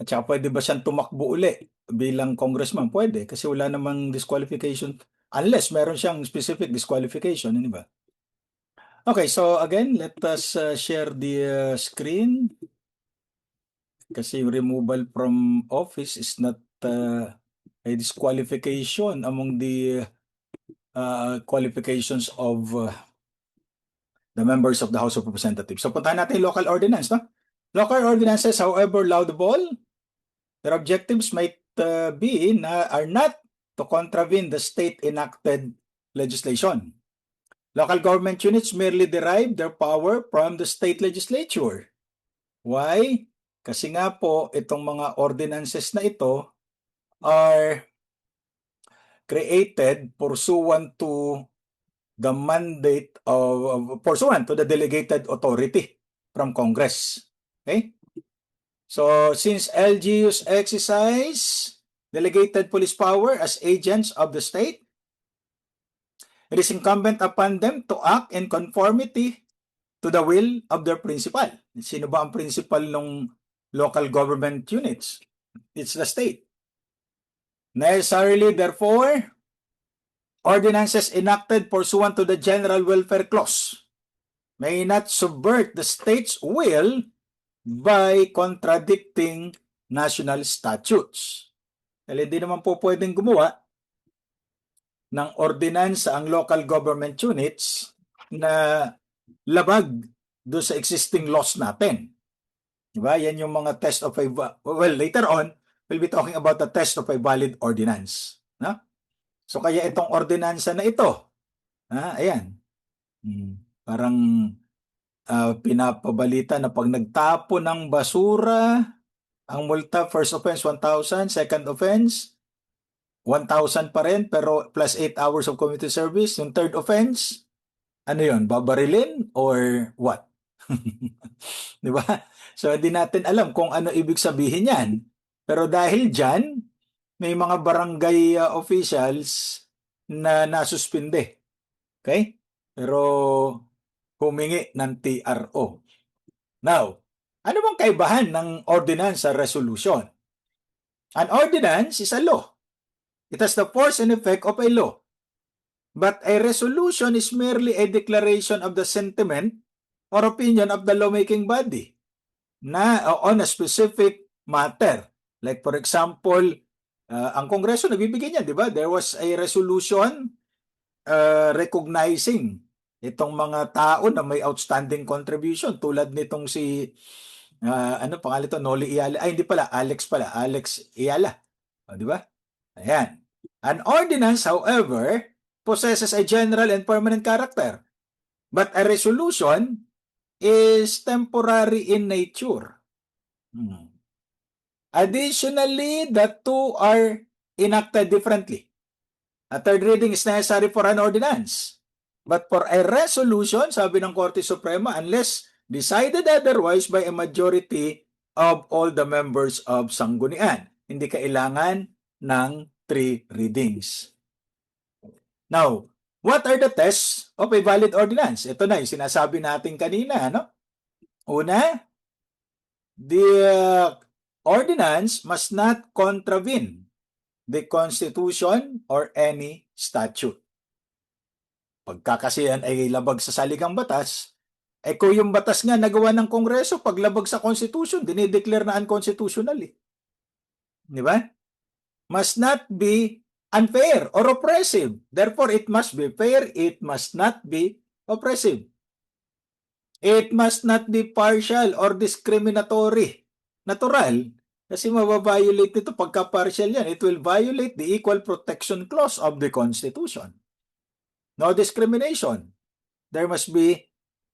At saka pwede ba siyang tumakbo uli bilang congressman? Pwede, kasi wala namang disqualification unless meron siyang specific disqualification, di ba? Okay, so again, let us share the screen. Kasi removal from office is not a disqualification among the qualifications of the members of the House of Representatives. So puntahan natin yung local ordinance, no? Local ordinances, however laudable, their objectives might are not to contravene the state enacted legislation. Local government units merely derive their power from the state legislature. Why? Kasi nga po, itong mga ordinances na ito are created pursuant to the mandate pursuant to the delegated authority from Congress. Okay? So, since LGUs exercise delegated police power as agents of the state, it is incumbent upon them to act in conformity to the will of their principal. Sino ba ang principal ng local government units? It's the state. Necessarily, therefore, ordinances enacted pursuant to the General Welfare Clause may not subvert the state's will by contradicting national statutes. Dahil hindi naman po pwedeng gumawa ng ordinansa ang local government units na labag doon sa existing laws natin. Diba? Yan yung mga test of a, well, later on, we'll be talking about the test of a valid ordinance. No? So kaya itong ordinansa na ito, ayan, parang pinapabalita na pag nagtapo ng basura, ang multa, first offense, 1,000, second offense, 1,000 pa rin, pero plus 8 hours of community service. Yung third offense, ano yun, babarilin or what? Di ba? So, hindi natin alam kung ano ibig sabihin yan. Pero dahil dyan, may mga barangay officials na nasuspinde. Okay? Pero humingi ng TRO. Now, ano bang kaibahan ng ordinance sa resolution? An ordinance is a law. It has the force and effect of a law. But a resolution is merely a declaration of the sentiment or opinion of the lawmaking body na on a specific matter. Like for example, ang Kongreso nagbibigay niya, di ba? There was a resolution recognizing itong mga tao na may outstanding contribution tulad nitong si ano pangalan ito? Noli Iyala. Ay, hindi pala. Alex Iyala. Di ba? Ayan. An ordinance, however, possesses a general and permanent character. But a resolution is temporary in nature. Additionally, the two are enacted differently. A third reading is necessary for an ordinance. But for a resolution, sabi ng Korte Suprema, unless decided otherwise by a majority of all the members of Sanggunian, hindi kailangan ng 3 readings. Now, what are the tests of a valid ordinance? Ito na yung sinasabi natin kanina, no? Una, the ordinance must not contravene the Constitution or any statute. Pagka kasi yan ay labag sa saligang batas, kung yung batas nga nagawa ng Kongreso, paglabag sa Constitution, dinideclare na unconstitutional. Di ba? Must not be unfair or oppressive. Therefore, it must be fair. It must not be oppressive. It must not be partial or discriminatory. Natural. Kasi mababiolate ito pagka partial yan. It will violate the Equal Protection Clause of the Constitution. No discrimination. There must be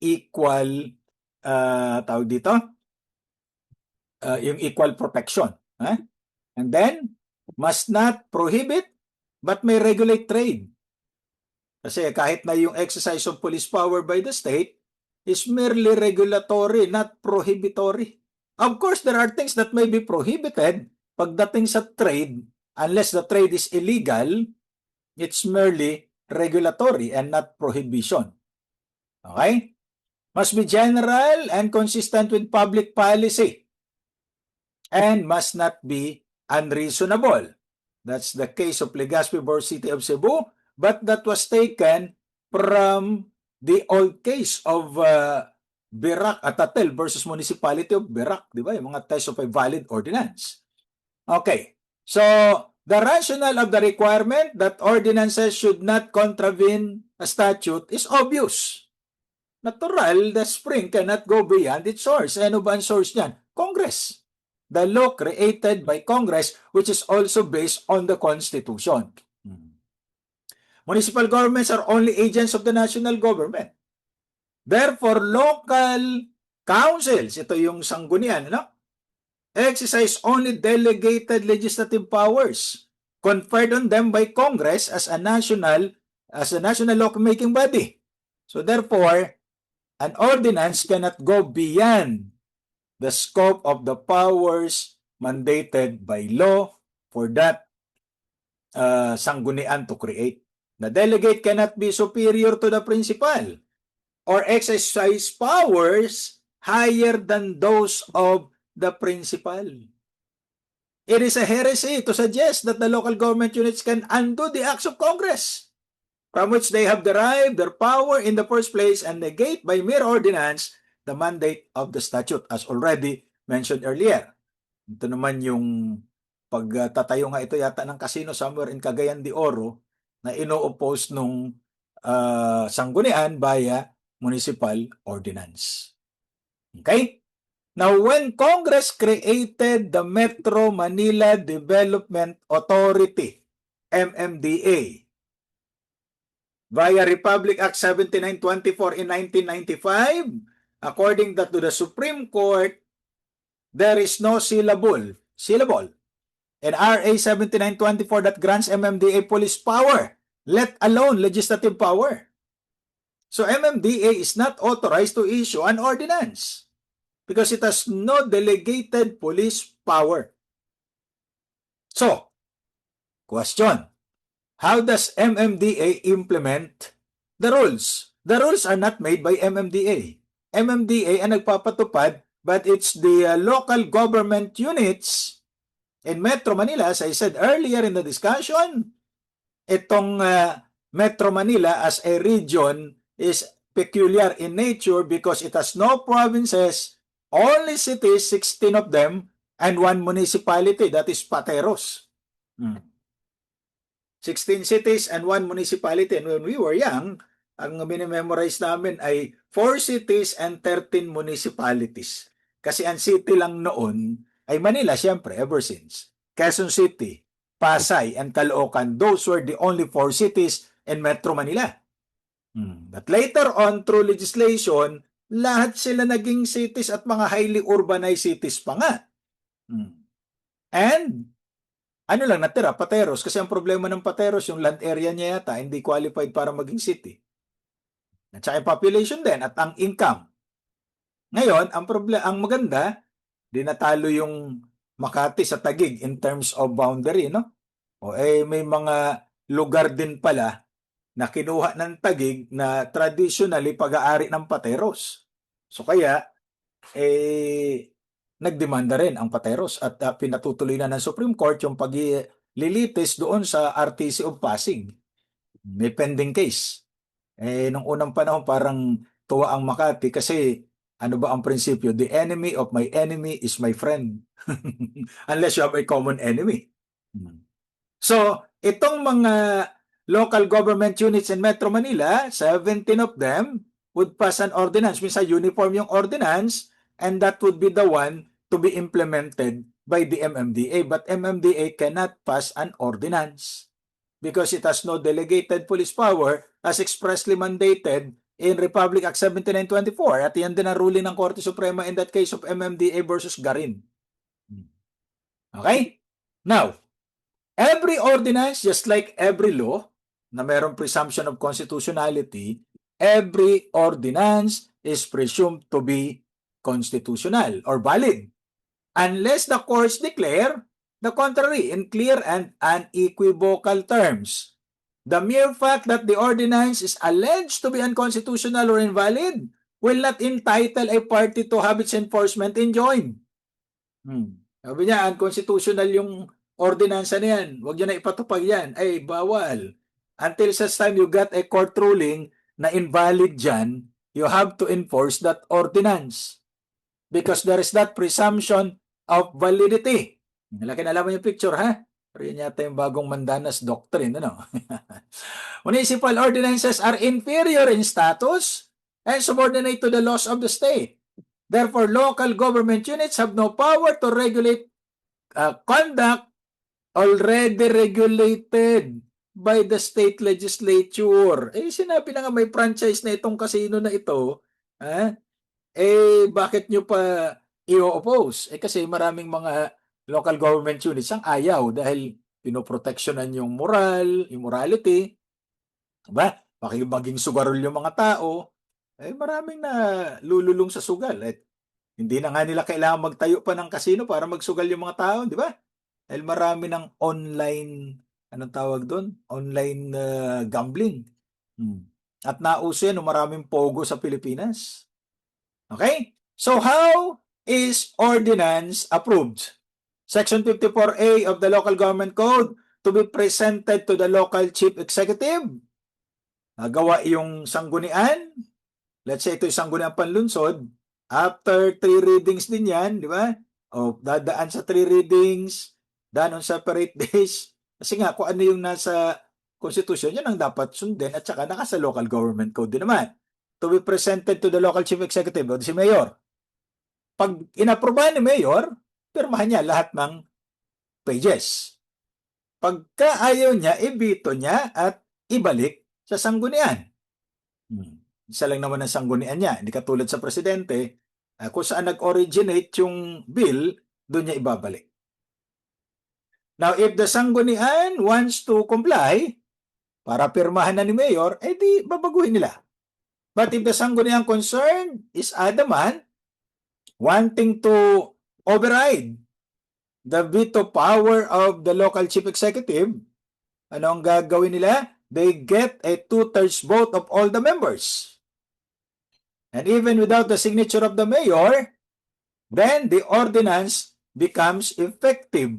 equal, tawag dito, yung equal protection. And then, must not prohibit but may regulate trade. Kasi kahit na yung exercise of police power by the state is merely regulatory, not prohibitory. Of course, there are things that may be prohibited pagdating sa trade. Unless the trade is illegal, it's merely regulatory and not prohibition. Okay? Must be general and consistent with public policy and must not be unreasonable. That's the case of Legazpi versus City of Cebu, but that was taken from the old case of Birac Atatel versus Municipality of Birac, di ba? Yung mga test of a valid ordinance. Okay, so the rationale of the requirement that ordinances should not contravene a statute is obvious. Natural, the spring cannot go beyond its source. Ano ba ang source niyan? Congress. The law created by Congress, which is also based on the Constitution. Municipal governments are only agents of the national government. Therefore, local councils, ito yung Sanggunian, no? Exercise only delegated legislative powers conferred on them by Congress as a national law-making body. So therefore, an ordinance cannot go beyond the scope of the powers mandated by law for that sanggunian to create. The delegate cannot be superior to the principal or exercise powers higher than those of the principal. It is a heresy to suggest that the local government units can undo the acts of Congress from which they have derived their power in the first place and negate by mere ordinance the mandate of the statute as already mentioned earlier. Ito naman yung pagtatayo nga ito yata ng casino somewhere in Cagayan de Oro na ino-oppose nung sanggunian via municipal ordinance. Okay? Now, when Congress created the Metro Manila Development Authority, MMDA, via Republic Act 7924 in 1995, according to the Supreme Court, there is no syllable in RA 7924 that grants MMDA police power, let alone legislative power. So MMDA is not authorized to issue an ordinance because it has no delegated police power. So, question. How does MMDA implement the rules? The rules are not made by MMDA. MMDA ang nagpapatupad, but it's the local government units in Metro Manila, as I said earlier in the discussion, itong Metro Manila as a region is peculiar in nature because it has no provinces, only cities, 16 of them, and one municipality, that is Pateros. 16 cities and one municipality. And when we were young, ang minimemorize namin ay 4 cities and 13 municipalities. Kasi ang city lang noon ay Manila, siyempre, ever since. Quezon City, Pasay, and Caloocan, those were the only 4 cities in Metro Manila. But later on, through legislation, lahat sila naging cities at mga highly urbanized cities pa nga. And, ano lang natira, Pateros. Kasi ang problema ng Pateros, yung land area niya yata, hindi qualified para maging city. At saka yung population din, at ang income. Ngayon, ang maganda, di natalo yung Makati sa Taguig in terms of boundary, no? May mga lugar din pala na kinuha ng Taguig na traditionally pag-aari ng Pateros. So kaya, nagdemanda rin ang Pateros at pinatutuloy na ng Supreme Court yung paglilitis doon sa RTC of Pasig. May pending case. Nung unang panahon parang tuwa ang Makati kasi ano ba ang prinsipyo? The enemy of my enemy is my friend. Unless you have a common enemy. So, itong mga local government units in Metro Manila, 17 of them would pass an ordinance. Minsan uniform yung ordinance and that would be the one to be implemented by the MMDA. But MMDA cannot pass an ordinance because it has no delegated police power as expressly mandated in Republic Act 7924. At yan din ang ruling ng Korte Suprema in that case of MMDA versus Garin. Okay? Now, every ordinance, just like every law, na mayroong presumption of constitutionality, every ordinance is presumed to be constitutional or valid unless the courts declare the contrary in clear and unequivocal terms. The mere fact that the ordinance is alleged to be unconstitutional or invalid will not entitle a party to have its enforcement enjoined. Sabi niya, unconstitutional yung ordinansa na yan. Huwag niyo na ipatupag yan. Ay, bawal. Until such time you got a court ruling na invalid dyan, you have to enforce that ordinance. Because there is that presumption of validity. Laki na alam yung picture, ha? Pero yun yata yung bagong Mandanas doctrine, ano? Municipal ordinances are inferior in status and subordinate to the laws of the state. Therefore, local government units have no power to regulate conduct already regulated by the state legislature. Sinabi na nga may franchise na itong casino na ito. Bakit nyo pa i-oppose? Kasi maraming mga local government units ang ayaw dahil pinoproteksyonan yung moral, yung morality. Diba? Maging sugarol yung mga tao. Maraming na lululong sa sugal. Hindi na nga nila kailangan magtayo pa ng casino para magsugal yung mga tao, di ba? Dahil marami ng online anong tawag doon? Online gambling. At nauso yan, maraming pogo sa Pilipinas. Okay? So how is ordinance approved? Section 54A of the Local Government Code to be presented to the local chief executive. Gawa yung sanggunian. Let's say ito yung sanggunian panlunsod. After 3 readings din yan, di ba? O dadaan sa 3 readings, done on separate days. Kasi nga, kung ano yung nasa Constitution, yan ang dapat sundin at saka naka sa Local Government Code din naman. To be presented to the local chief executive o si Mayor. Pag inaprobahan ni Mayor, pirmahan niya lahat ng pages. Pagka ayaw niya, ibito niya at ibalik sa sanggunian. Isa lang naman ang sanggunian niya. Hindi katulad sa presidente, kung saan nag-originate yung bill, doon niya ibabalik. Now, if the sanggunian wants to comply, para pirmahan na ni Mayor, di babaguhin nila. But if the sanggunian concerned is adamant, wanting to override the veto power of the local chief executive, ano ang gagawin nila? They get a 2/3 vote of all the members. And even without the signature of the mayor, then the ordinance becomes effective.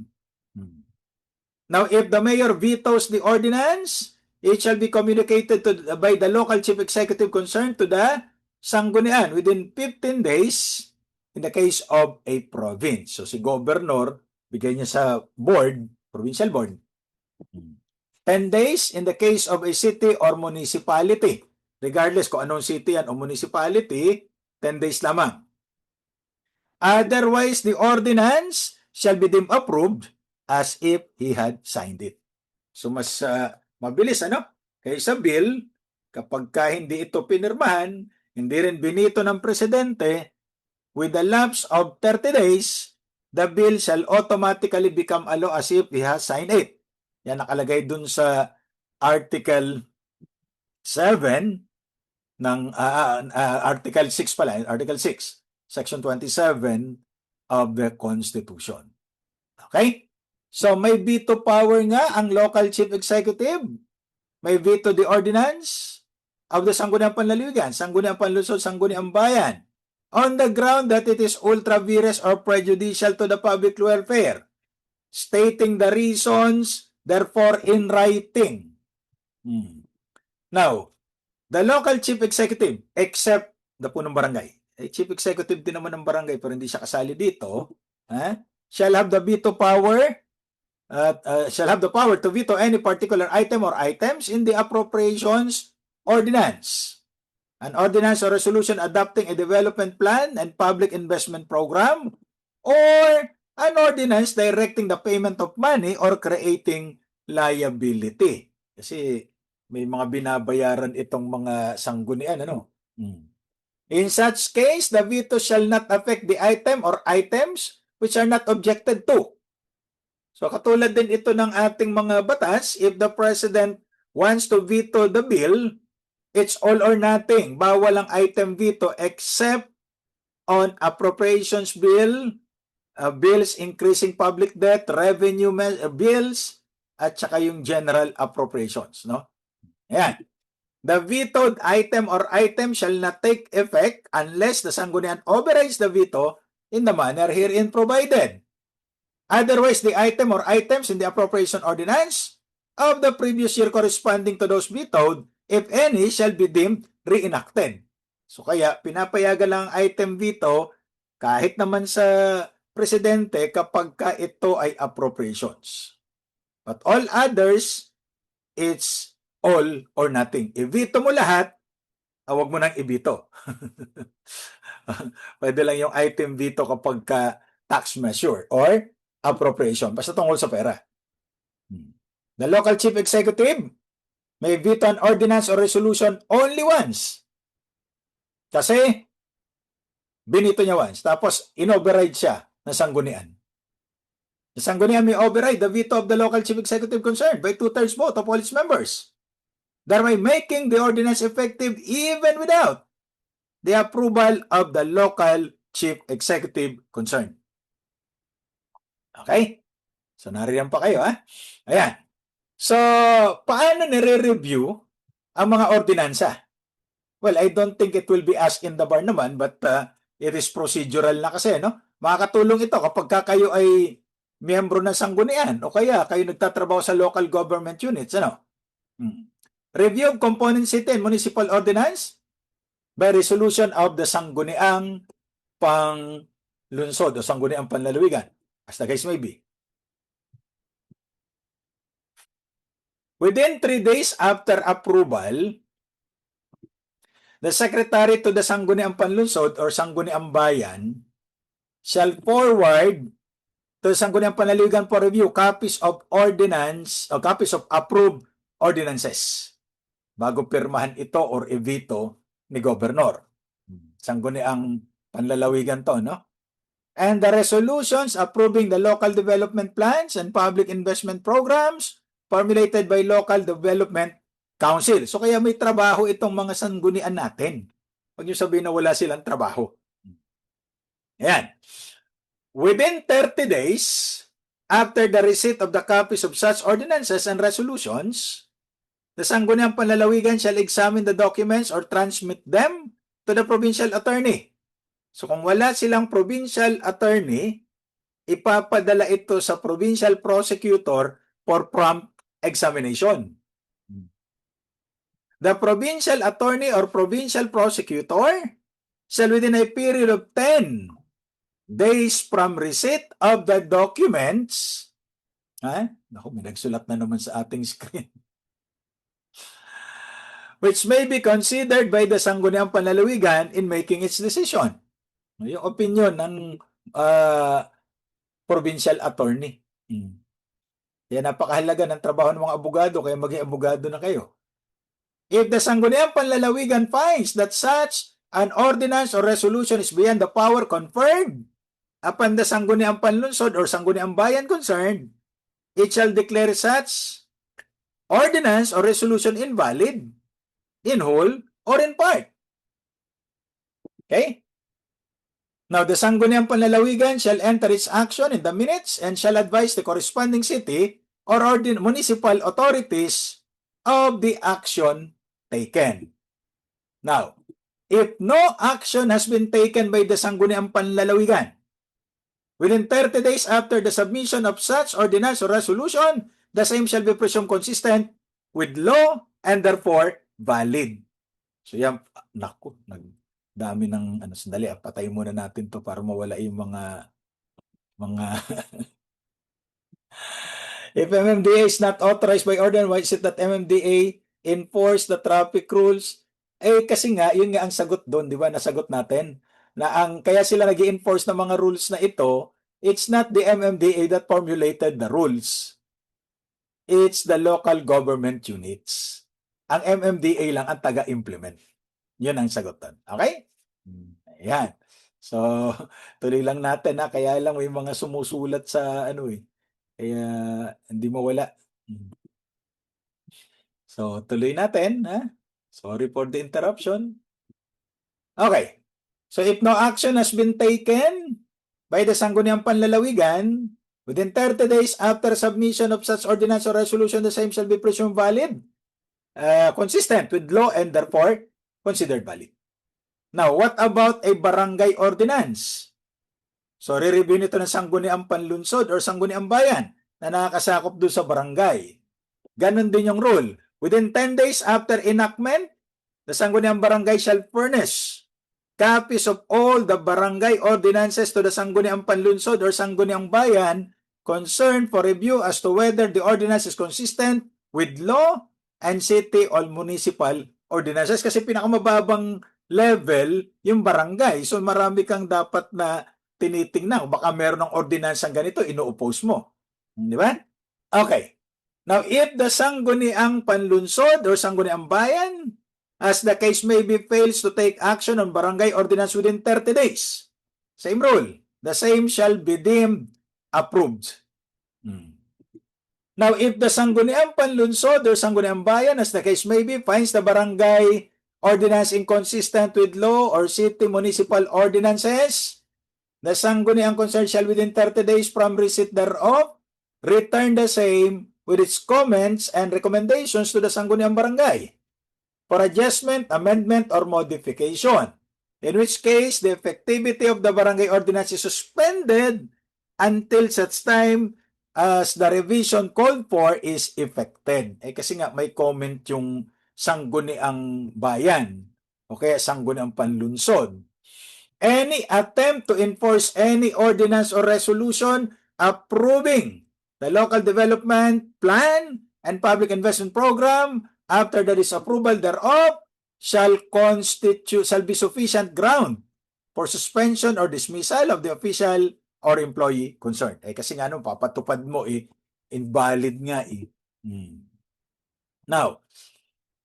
Now, if the mayor vetoes the ordinance, it shall be communicated by the local chief executive concerned to the sanggunian within 15 days in the case of a province. So si governor, bigay niya sa board, provincial board. 10 days in the case of a city or municipality. Regardless kung anong city yan o municipality, 10 days lamang. Otherwise, the ordinance shall be deemed approved as if he had signed it. So mas mabilis, ano? Kaysa bill, kapag hindi ito pinirmahan, hindi rin binito ng presidente, with the lapse of 30 days, the bill shall automatically become a law as if he has signed it. Yan nakalagay dun sa Article 7 ng Article 6 pala, Article 6, Section 27 of the Constitution. Okay? So may veto power nga ang local chief executive. May veto the ordinance of the Sangguniang Panlalawigan, Sangguniang Panlungsod, Sangguniang Bayan, on the ground that it is ultra vires or prejudicial to the public welfare, stating the reasons, therefore in writing. Now, the local chief executive, except the punong barangay, chief executive din naman ng barangay pero hindi siya kasali dito, shall have the veto power, shall have the power to veto any particular item or items in the appropriations ordinance. An ordinance or resolution adopting a development plan and public investment program, or an ordinance directing the payment of money or creating liability. Kasi may mga binabayaran itong mga sanggunian, ano? In such case, the veto shall not affect the item or items which are not objected to. So katulad din ito ng ating mga batas, if the President wants to veto the bill, it's all or nothing. Bawal ang item veto except on appropriations bill, bills increasing public debt, revenue bills, at saka yung general appropriations. No? Ayan. The vetoed item or item shall not take effect unless the sanggunian overrides the veto in the manner herein provided. Otherwise, the item or items in the appropriation ordinance of the previous year corresponding to those vetoed, if any, shall be deemed reenacted. So kaya pinapayagan lang ang item veto kahit naman sa presidente kapag ka ito ay appropriations. But all others, it's all or nothing. I-veto mo lahat, huwag mo nang i-veto. Pwede lang yung item veto kapag ka tax measure or appropriation. Basta tungkol sa pera. The local chief executive may veto an ordinance or resolution only once. Kasi binito niya once. Tapos in-override siya ng sanggunian. The sanggunian may override the veto of the local chief executive concerned by 2/3 vote of all its members, thereby making the ordinance effective even without the approval of the local chief executive concerned. Okay? So nariyan pa kayo, ha? Ayan. So, paano nire-review ang mga ordinansa? Well, I don't think it will be asked in the bar naman, but it is procedural na kasi, no? Makakatulong ito kapag kayo ay miyembro ng sanggunian o kaya kayo nagtatrabaho sa local government units, ano? Review of component city and municipal ordinance by resolution of the sangguniang panlunsod o sangguniang panlalawigan, as the case may be. Within 3 days after approval, the secretary to the sangguniang panlunsod or sangguniang bayan shall forward to the sangguniang panlalawigan for review copies of ordinance o copies of approved ordinances bago pirmahan ito or i-veto ni Governor. Sangguniang panlalawigan to, no? And the resolutions approving the local development plans and public investment programs formulated by local development council. So kaya may trabaho itong mga sanggunian natin. Huwag niyo sabihin na wala silang trabaho. Ayan. Within 30 days after the receipt of the copies of such ordinances and resolutions, the sangguniang panlalawigan shall examine the documents or transmit them to the provincial attorney. So kung wala silang provincial attorney, ipapadala ito sa provincial prosecutor for prompt examination. The provincial attorney or provincial prosecutor shall within a period of 10 days from receipt of the documents, naku, may nagsulat na naman sa ating screen, which may be considered by the sangguniang panlalawigan in making its decision. Yung opinion ng provincial attorney. Kaya napakahalaga ng trabaho ng mga abogado, kaya maging abogado na kayo. If the sangguniang panlalawigan finds that such an ordinance or resolution is beyond the power conferred upon the sangguniang panlunsod or sangguniang bayan concerned, it shall declare such ordinance or resolution invalid in whole or in part. Okay? Now, the sangguniang panlalawigan shall enter its action in the minutes and shall advise the corresponding city or municipal authorities of the action taken. Now, if no action has been taken by the sangguniang panlalawigan within 30 days after the submission of such ordinance or resolution, the same shall be presumed consistent with law and therefore valid. So yan, naku, dami ng sandali, patay muna natin to para mawala yung mga If MMDA is not authorized by ordinance, why is it that MMDA enforce the traffic rules? Kasi nga, yun nga ang sagot doon, di ba? Nasagot natin na kaya sila nag-i-enforce ng mga rules na ito, it's not the MMDA that formulated the rules. It's the local government units. Ang MMDA lang ang taga-implement. Yun ang sagot doon. Okay? Ayan. So, tuloy lang natin kaya lang may mga sumusulat sa kaya hindi mawala. So, tuloy natin. Sorry for the interruption. Okay. So, if no action has been taken by the sangguniang panlalawigan within 30 days after submission of such ordinance or resolution, the same shall be presumed valid, consistent with law and therefore considered valid. Now, what about a barangay ordinance? So, re-review nito ng sangguniang panlunsod or sangguniang bayan na nakakasakop doon sa barangay. Ganon din yung rule. Within 10 days after enactment, the sangguniang barangay shall furnish copies of all the barangay ordinances to the sangguniang panlunsod or sangguniang bayan concerned for review as to whether the ordinance is consistent with law and city or municipal ordinances. Kasi pinakamababang level yung barangay. So marami kang dapat na tinitingnan. Baka meron ng ordinansang ganito, ino-oppose mo. Di ba? Okay. Now, if the sangguniang panlunsod or sangguniang bayan, as the case may be, fails to take action on barangay ordinance within 30 days, same rule, the same shall be deemed approved. Now, if the sangguniang panlunsod or sangguniang bayan, as the case may be, finds the barangay ordinance inconsistent with law or city municipal ordinances, the sangguniang concerned shall within 30 days from receipt thereof return the same with its comments and recommendations to the Sangguniang Barangay for adjustment, amendment, or modification, in which case the effectivity of the barangay ordinance is suspended until such time as the revision called for is effected. Kasi nga may comment yung Sangguniang Bayan o kaya Sangguniang Panlunsod. Any attempt to enforce any ordinance or resolution approving the local development plan and public investment program after the disapproval thereof shall be sufficient ground for suspension or dismissal of the official or employee concerned. Kasi nga papatupad mo invalid nga Now,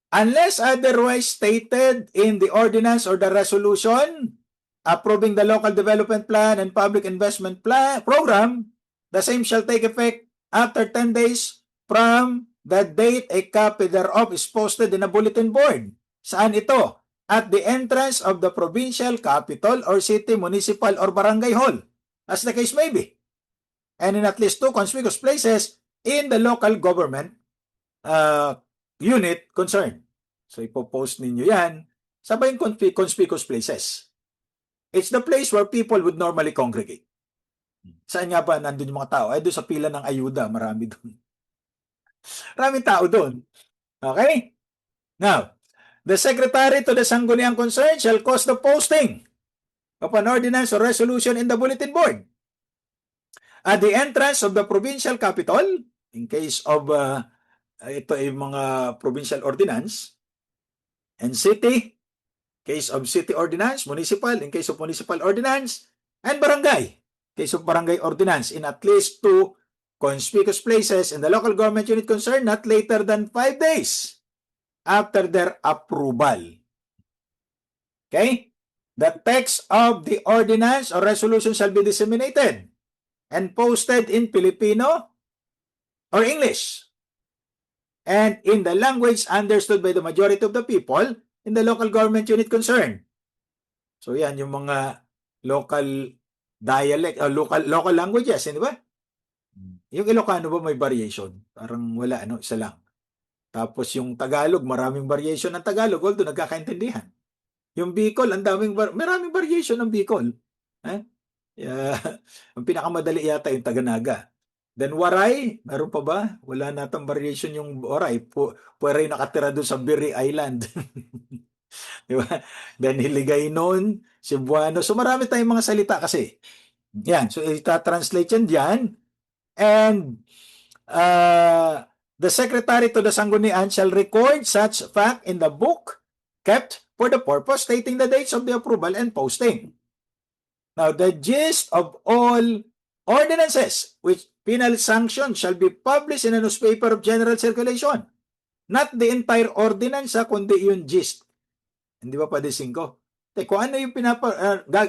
unless otherwise stated in the ordinance or the resolution approving the local development plan and public investment program, the same shall take effect after 10 days from the date a copy thereof is posted in a bulletin board. Saan ito? At the entrance of the provincial capital or city, municipal, or barangay hall, as the case may be. And in at least 2 conspicuous places in the local government unit concerned. So ipopost ninyo yan sa ba yung conspicuous places? It's the place where people would normally congregate. Saan nga ba nandun yung mga tao? Ay, doon sa pila ng ayuda, marami doon. Maraming tao doon. Okay? Now, the secretary to the Sangguniang concerned shall cause the posting of an ordinance or resolution in the bulletin board at the entrance of the provincial capital, in case of ito ay mga provincial ordinance, and city, case of city ordinance, municipal, in case of municipal ordinance, and barangay, case of barangay ordinance, in at least 2 conspicuous places in the local government unit concerned, not later than 5 days after their approval. Okay? The text of the ordinance or resolution shall be disseminated and posted in Filipino or English, and in the language understood by the majority of the people in the local government unit concerned. So yan yung mga local dialect, local languages, di ba? Yung Ilocano ba may variation? Parang wala, isa lang. Tapos yung Tagalog, maraming variation ng Tagalog, although nagkakaintindihan. Yung Bicol, maraming variation ng Bicol. Ang pinakamadali yata yung Taganaga. Then Waray, meron pa ba? Wala natang variation yung Waray. Waray nakatira doon sa Biri Island. Di ba? Then Hiligaynon, Cebuano. So marami tayong mga salita kasi. Yan. So ita-translate yan dyan. And the secretary to the Sanggunian shall record such fact in the book kept for the purpose stating the dates of the approval and posting. Now, the gist of all ordinances which penal sanction shall be published in a newspaper of general circulation. Not the entire ordinance, kundi yung gist. Hindi ba pwede 5? Kung ano yung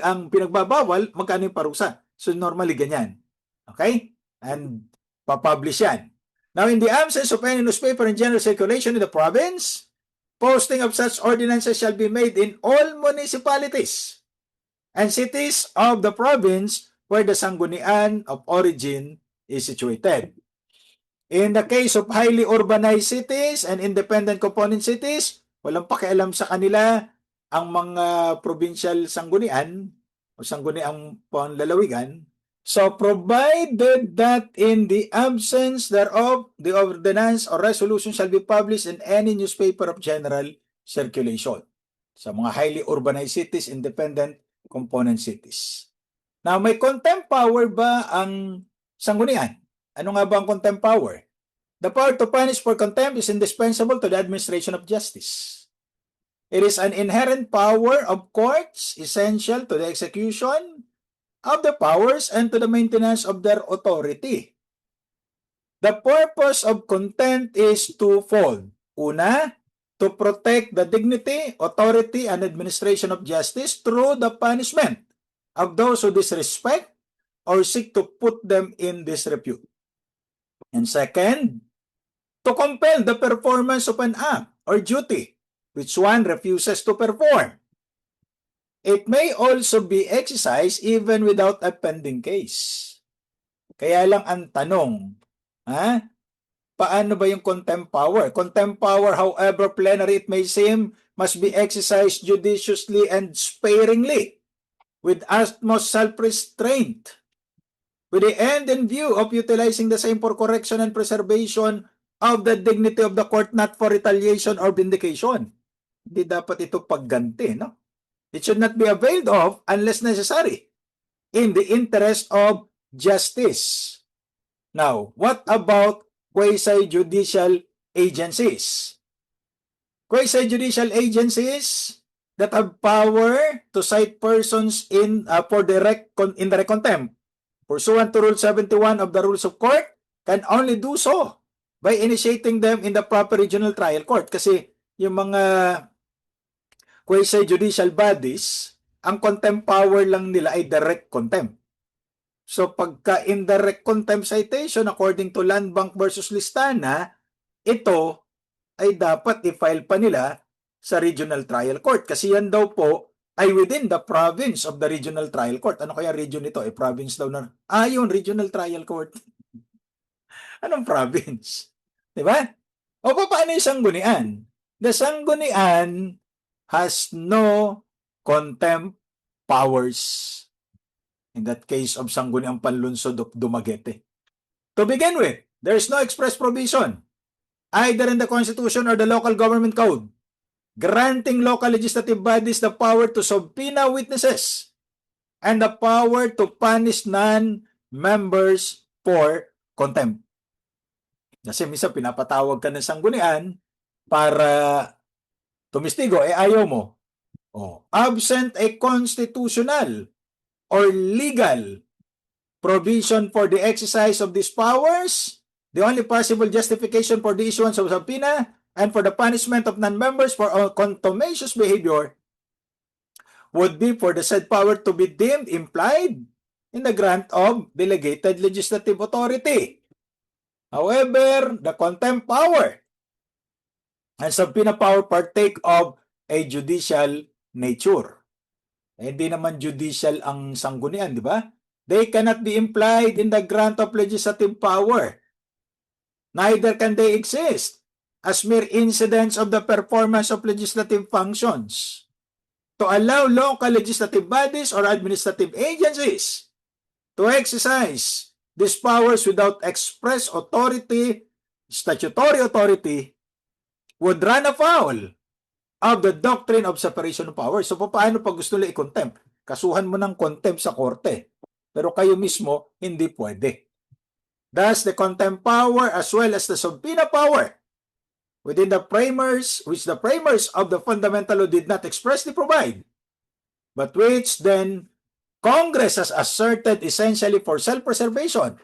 ang pinagbabawal, magkano yung parusa. So, normally ganyan. Okay? And papublish yan. Now, in the absence of any newspaper in general circulation in the province, posting of such ordinances shall be made in all municipalities and cities of the province where the Sanggunian of origin is situated. In the case of highly urbanized cities and independent component cities, walang pakialam sa kanila ang mga provincial sanggunian o sangguniang panlalawigan. So, provided that in the absence thereof, the ordinance or resolution shall be published in any newspaper of general circulation. Sa mga highly urbanized cities, independent component cities. Now, may contempt power ba ang sanggunian? Ano nga ba ang contempt power? The power to punish for contempt is indispensable to the administration of justice. It is an inherent power of courts, essential to the execution of the powers and to the maintenance of their authority. The purpose of contempt is twofold. Una, to protect the dignity, authority, and administration of justice through the punishment of those who disrespect or seek to put them in disrepute. And second, to compel the performance of an act or duty which one refuses to perform. It may also be exercised even without a pending case. Kaya lang ang tanong, paano ba yung contempt power? Contempt power, however plenary it may seem, must be exercised judiciously and sparingly, with utmost self-restraint, with the end in view of utilizing the same for correction and preservation of the dignity of the court, not for retaliation or vindication. Hindi dapat ito pagganti, no? It should not be availed of unless necessary in the interest of justice. Now, what about quasi-judicial agencies? Quasi-judicial agencies that have power to cite persons in direct contempt pursuant to Rule 71 of the Rules of Court can only do so by initiating them in the proper regional trial court. Kasi yung mga quasi-judicial bodies, ang contempt power lang nila ay direct contempt. So pagka indirect contempt citation according to Land Bank versus Listana, ito ay dapat i-file pa nila sa regional trial court kasi yan daw po ay within the province of the regional trial court. Ano kaya region ito? Province daw na. Yun, regional trial court. Anong province? Diba? O paano yung sanggunian? The sanggunian has no contempt powers. In that case of Sangguniang Panlunsod of Dumaguete. To begin with, there is no express provision, either in the Constitution or the Local Government Code, granting local legislative bodies the power to subpoena witnesses and the power to punish non-members for contempt. Kasi minsan pinapatawag ka ng sanggunian para tumistigo, ayaw mo. Absent a constitutional or legal provision for the exercise of these powers, the only possible justification for the issuance of subpoena and for the punishment of non-members for contumacious behavior would be for the said power to be deemed implied in the grant of delegated legislative authority. However, the contempt power and subpoena power partake of a judicial nature. Hindi naman judicial ang sanggunian, di ba? They cannot be implied in the grant of legislative power. Neither can they exist as mere incidents of the performance of legislative functions. To allow local legislative bodies or administrative agencies to exercise these powers without express authority, statutory authority, would run afoul of the doctrine of separation of powers. So, paano pag gusto nila i-contempt? Kasuhan mo ng contempt sa korte. Pero kayo mismo, hindi pwede. Thus, the contempt power as well as the subpoena power within the framers, which the framers of the fundamental law did not expressly provide, but which then Congress has asserted essentially for self-preservation.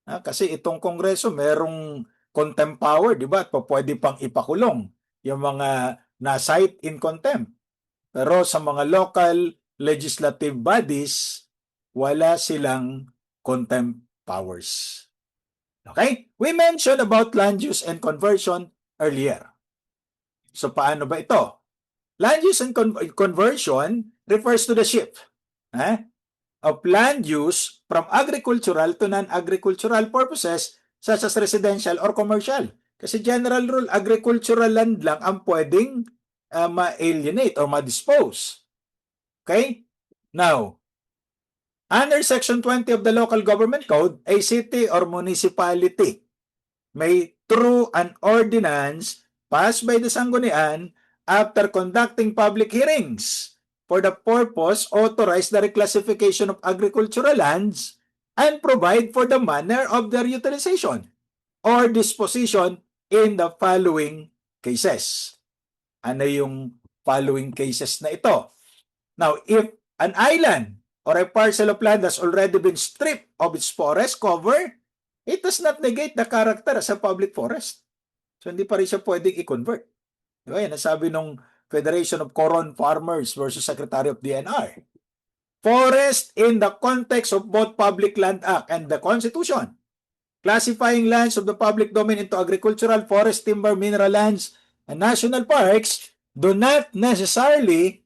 Kasi itong Kongreso merong contempt power, di ba? At pwede pang ipakulong yung mga na-cite in contempt. Pero sa mga local legislative bodies, wala silang contempt powers. Okay? We mentioned about land use and conversion earlier. So paano ba ito? Land use and conversion refers to the shift of land use from agricultural to non-agricultural purposes such as residential or commercial. Kasi general rule, agricultural land lang ang pwedeng ma-alienate or ma-dispose. Okay? Now, under Section 20 of the Local Government Code, a city or municipality may, through an ordinance passed by the Sanggunian, after conducting public hearings for the purpose, authorize the reclassification of agricultural lands and provide for the manner of their utilization or disposition in the following cases. Ano yung following cases na ito? Now, if an island or a parcel of land has already been stripped of its forest cover, it does not negate the character as a public forest. So, hindi pa rin siya pwedeng i-convert. Diba? Yan ang sabi ng Federation of Coron Farmers versus Secretary of DNR. Forest in the context of both Public Land Act and the Constitution, classifying lands of the public domain into agricultural, forest, timber, mineral lands, and national parks do not necessarily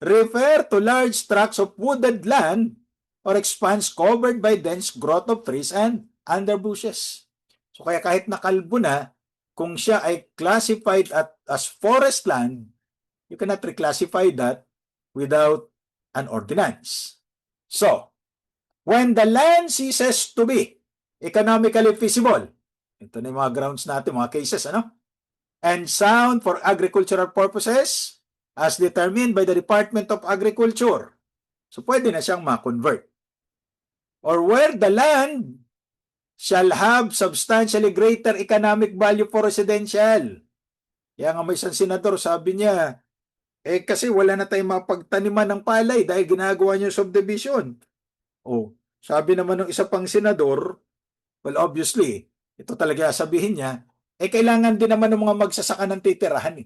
refer to large tracts of wooded land or expanse covered by dense growth of trees and underbushes. So kaya kahit nakalbo na, kung siya ay classified as forest land, you cannot reclassify that without an ordinance. So, when the land ceases to be economically feasible, ito na yung mga grounds natin, mga cases, and sound for agricultural purposes as determined by the Department of Agriculture. So, pwede na siyang ma-convert. Or where the land shall have substantially greater economic value for residential. Kaya nga may isang senador, sabi niya, kasi wala na tayong mapagtaniman ng palay dahil ginagawa niyo subdivision. Sabi naman ng isa pang senador, well, obviously, ito talaga sabihin niya, kailangan din naman ng mga magsasaka ng titirahan.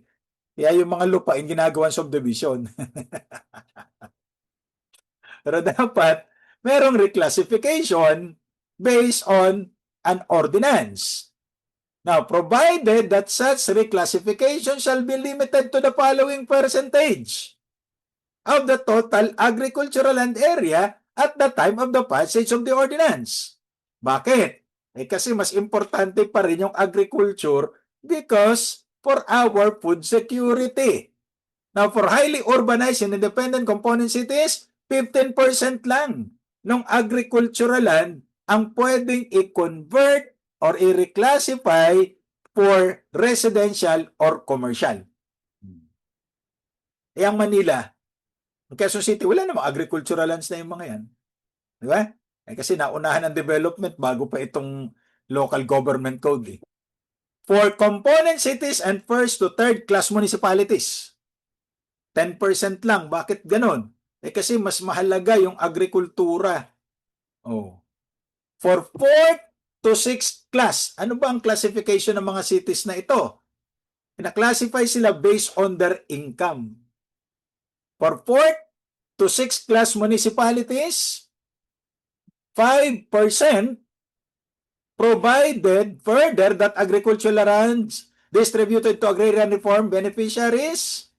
Kaya yung mga lupa yung ginagawa subdivision. Pero dapat, merong reclassification based on an ordinance. Now, provided that such reclassification shall be limited to the following percentage of the total agricultural land area at the time of the passage of the ordinance. Bakit? Kasi mas importante pa rin yung agriculture because for our food security. Now, for highly urbanized and independent component cities, 15% lang ng agricultural land ang pwedeng i-convert or i-reclassify for residential or commercial. Ang Manila, Quezon City, wala namang agricultural lands na yung mga yan. Di ba? Kasi naunahan ang development bago pa itong local government code. For component cities and first to third class municipalities, 10% lang. Bakit ganon? Kasi mas mahalaga yung agrikultura. For 4th to 6th class, ano ba ang classification ng mga cities na ito? Pina-classify sila based on their income. For 4th to 6th class municipalities, 5% provided further that agricultural lands distributed to agrarian reform beneficiaries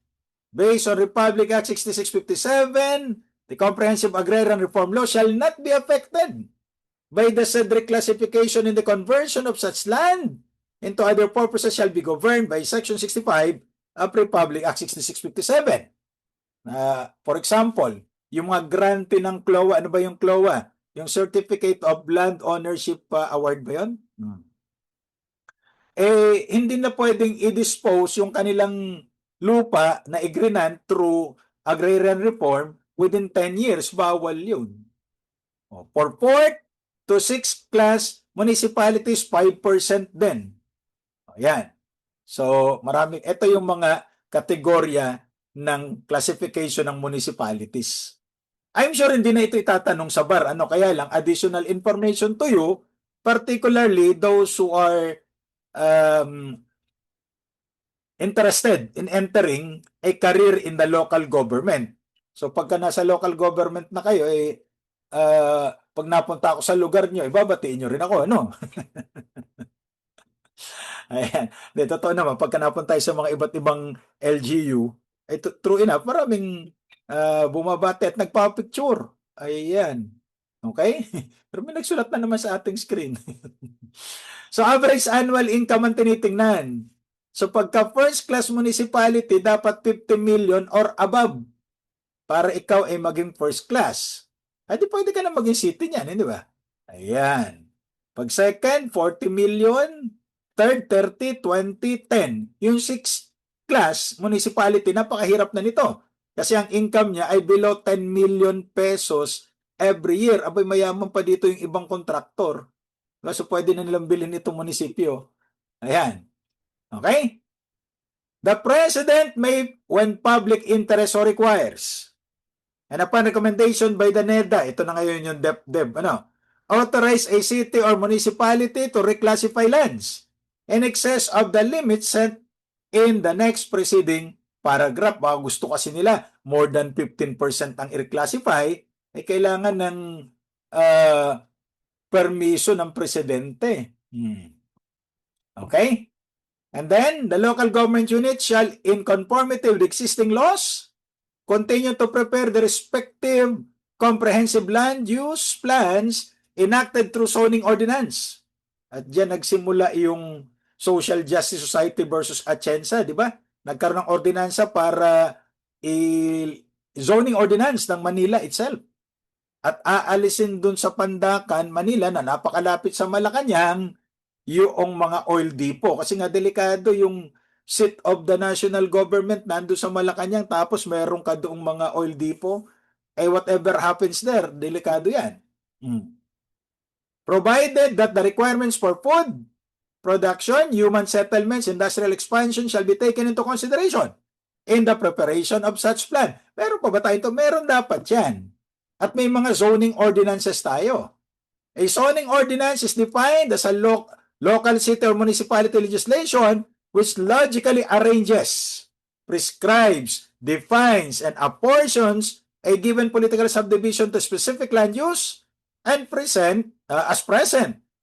based on Republic Act 6657, the Comprehensive Agrarian Reform Law shall not be affected by the said reclassification in the conversion of such land into other purposes shall be governed by Section 65 of Republic Act 6657. For example, yung mga grante ng CLOA, ano ba yung CLOA? Yung Certificate of Land Ownership Award ba yun? Hindi na pwedeng i-dispose yung kanilang lupa na i-grant through agrarian reform within 10 years. Bawal yun. For 4th to 6th class municipalities, 5% din. Ayan. So, marami. Ito yung mga kategorya ng classification ng municipalities. I'm sure hindi na ito itatanong sa bar. Kaya lang, additional information to you, particularly those who are interested in entering a career in the local government. So, pagka nasa local government na kayo, pag napunta ako sa lugar nyo, ibabatiin nyo rin ako, Ayan. Totoo naman, pagka napunta tayo sa mga iba't ibang LGU, true enough, maraming bumabati at nagpa-picture. Ayan. Okay? Pero may nagsulat na naman sa ating screen. So, average annual income ang tinitingnan. So, pagka first class municipality, dapat 50 million or above para ikaw ay maging first class. Di pwede ka na maging city niyan, di ba? Ayan. Pag second, 40 million. Third, 30, 20, 10. Yung 6th class municipality, napakahirap na nito. Kasi ang income niya ay below 10 million pesos every year. Abay, mayaman pa dito yung ibang kontraktor. So, pwede na nilang bilhin itong munisipyo. Ayan. Okay? The President may, when public interest so requires, and upon recommendation by the NEDA, ito na ngayon yung DepDep, authorize a city or municipality to reclassify lands in excess of the limits set in the next preceding paragraph. Baka gusto kasi nila more than 15% ang i-reclassify, kailangan ng permiso ng presidente. Okay? And then, the local government unit shall, in conformity with existing laws, continue to prepare the respective comprehensive land use plans enacted through zoning ordinance At diyan nagsimula yung Social Justice Society versus Atienza, di ba? Nagkaroon ng ordinansa para zoning ordinance ng Manila itself. At aalisin dun sa Pandacan, Manila na napakalapit sa Malacanang yung mga oil depot. Kasi nga delikado yung seat of the national government nando sa Malacanang tapos meron ka doong mga oil depot. Eh whatever happens there, delikado yan. Provided that the requirements for food production, human settlements, industrial expansion shall be taken into consideration in the preparation of such plan. Meron pa ba tayo ito? Meron dapat yan. At may mga zoning ordinances tayo. A zoning ordinance is defined as a local city or municipality legislation which logically arranges, prescribes, defines, and apportions a given political subdivision to specific land use and present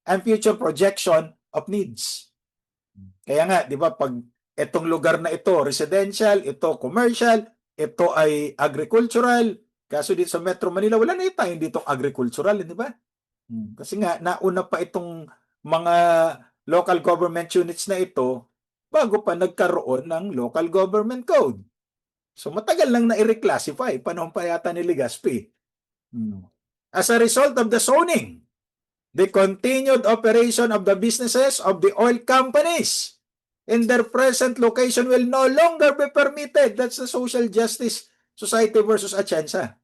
and future projection of needs. Kaya nga, di ba, pag itong lugar na ito, residential, ito commercial, ito ay agricultural, kaso dito sa Metro Manila, wala na tayo dito agricultural, di ba? Kasi nga, nauna pa itong mga local government units na ito bago pa nagkaroon ng local government code. So matagal lang na i-reclassify, panahon pa yata ni Legazpi. As a result of the zoning, the continued operation of the businesses of the oil companies in their present location will no longer be permitted. That's the Social Justice Society versus Atienza.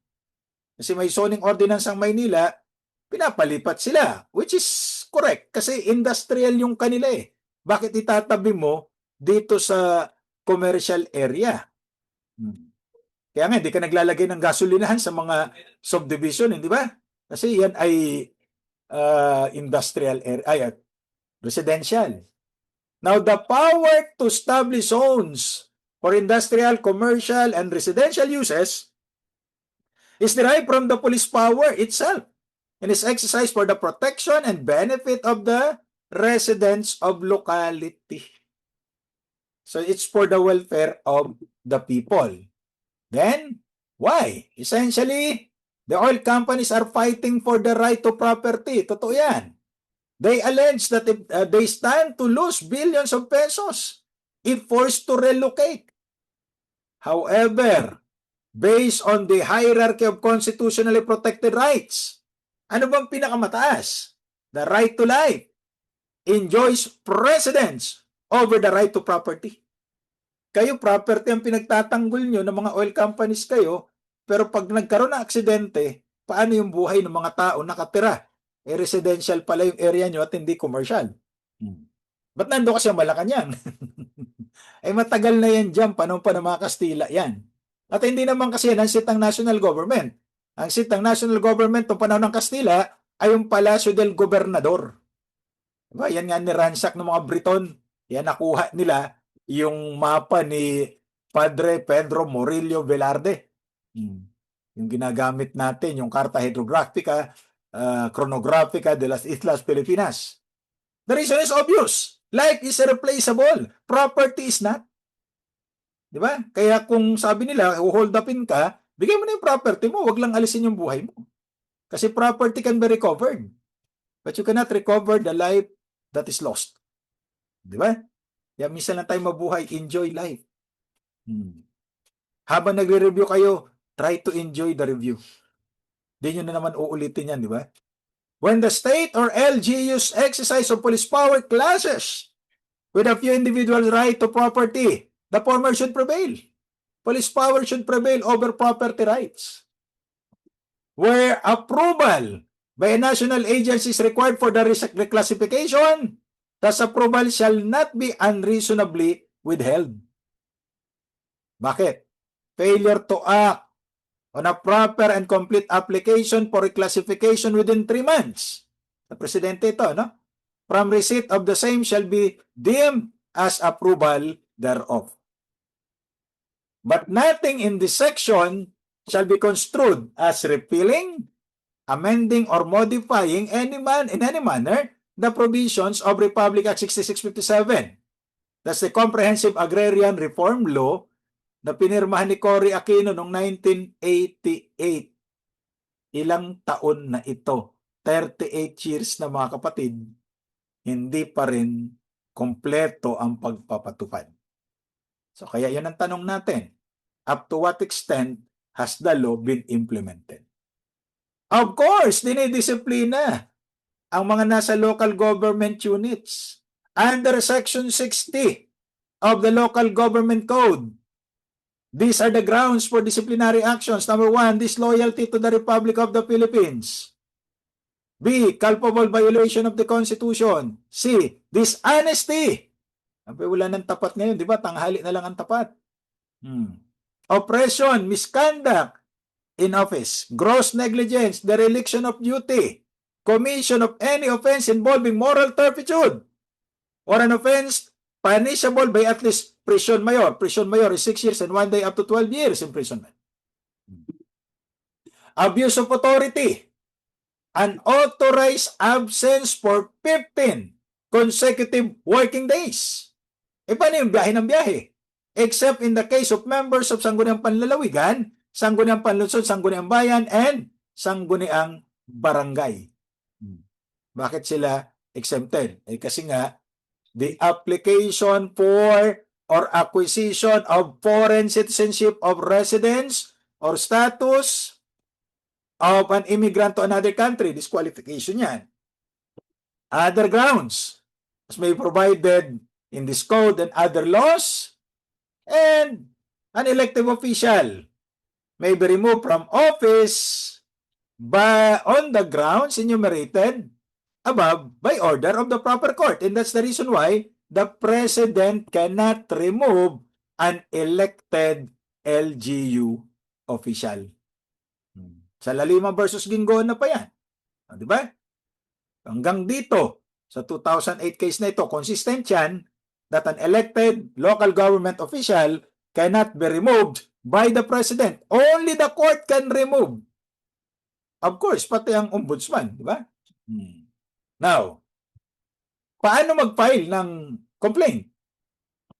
Kasi may zoning ordinance ang Maynila, pinapalipat sila, which is correct kasi industrial yung kanila eh. Bakit itatabi mo dito sa commercial area? Kaya nga, hindi ka naglalagay ng gasolinahan sa mga subdivision, hindi ba? Kasi yan ay industrial area, residential. Now, the power to establish zones for industrial, commercial, and residential uses is derived from the police power itself and is exercised for the protection and benefit of the residents of locality. So it's for the welfare of the people. Then, why? Essentially, the oil companies are fighting for the right to property. Totoo yan. They allege that they stand to lose billions of pesos if forced to relocate. However, based on the hierarchy of constitutionally protected rights, ano bang pinakamataas? The right to life enjoys precedence over the right to property. Kayo, property ang pinagtatanggol nyo ng mga oil companies kayo, pero pag nagkaroon ng aksidente, paano yung buhay ng mga tao nakatira? Eh, residential pala yung area nyo at hindi commercial. Ba't nando kasi ang Malacanang? Eh, matagal na yan dyan, panahon pa ng mga Kastila yan. At hindi naman kasi yan ang seat ng national government. Ang seat ng national government ng panahon ng Kastila ay yung Palacio del Gobernador. Diba? Yan nga niransak ng mga Briton. Yan nakuha nila yung mapa ni Padre Pedro Murillo Velarde. Yung ginagamit natin, yung Carta Hydrographica, Chronographica de las Islas Filipinas. The reason is obvious. Life is irreplaceable. Property is not. Diba? Kaya kung sabi nila, hold upin ka, bigay mo na yung property mo, wag lang alisin yung buhay mo. Kasi property can be recovered. But you cannot recover the life that is lost. Diba? Kaya minsan lang tayo mabuhay, enjoy life. Habang nagre-review kayo, try to enjoy the review. Di nyo na naman uulitin yan, di ba? When the state or LGU's exercise of police power clashes with a few individuals' right to property, the former should prevail. Police power should prevail over property rights. Where approval by a national agency is required for the reclassification, thus approval shall not be unreasonably withheld. Bakit? Failure to act on a proper and complete application for reclassification within 3 months. Sa presidente ito, no? From receipt of the same shall be deemed as approval thereof. But nothing in this section shall be construed as repealing, amending, or modifying in any manner the provisions of Republic Act 6657. That's the Comprehensive Agrarian Reform Law na pinirmahan ni Cory Aquino noong 1988. Ilang taon na ito? 38 years na, mga kapatid. hindi pa rin kompleto ang pagpapatupad. So kaya yan ang tanong natin. Up to what extent has the law been implemented? Of course, dinidisiplina ang mga nasa local government units under Section 60 of the Local Government Code. These are the grounds for disciplinary actions. Number 1, disloyalty to the Republic of the Philippines. B, culpable violation of the Constitution. C, dishonesty. Wala nang tapat ngayon, di ba? Tanghali na lang ang tapat. Oppression, misconduct in office, gross negligence, dereliction of duty, commission of any offense involving moral turpitude, or an offense punishable by at least prison mayor. Prison mayor is 6 years and 1 day up to 12 years imprisonment. Abuse of authority, unauthorized absence for 15 consecutive working days. Paano yung biyahe ng biyahe? Except in the case of members of Sangguniang Panlalawigan, Sangguniang Panlungsod, Sangguniang Bayan, and Sangguniang Barangay. Bakit sila exempted? Kasi nga, the application for or acquisition of foreign citizenship of residence or status of an immigrant to another country, disqualification yan. Other grounds, as may provided in this code and other laws, and an elective official may be removed from office on the grounds enumerated above by order of the proper court. And that's the reason why the President cannot remove an elected LGU official. Sa Lalima versus Gingoon na pa yan. Di ba? Hanggang dito, sa 2008 case na ito, consistent yan that an elected local government official cannot be removed by the President. Only the court can remove. Of course, pati ang ombudsman, di ba? Now, paano mag-file ng complaint?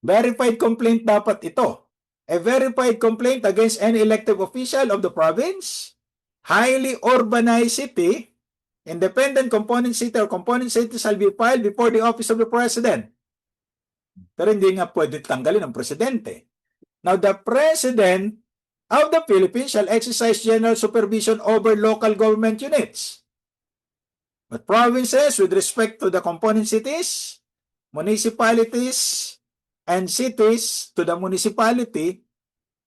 Verified complaint dapat ito. A verified complaint against any elective official of the province, highly urbanized city, independent component city or component city shall be filed before the office of the President. Pero hindi nga pwede tanggalin ng Presidente. Now, the President of the Philippines shall exercise general supervision over local government units. But provinces, with respect to the component cities, municipalities, and cities to the municipality,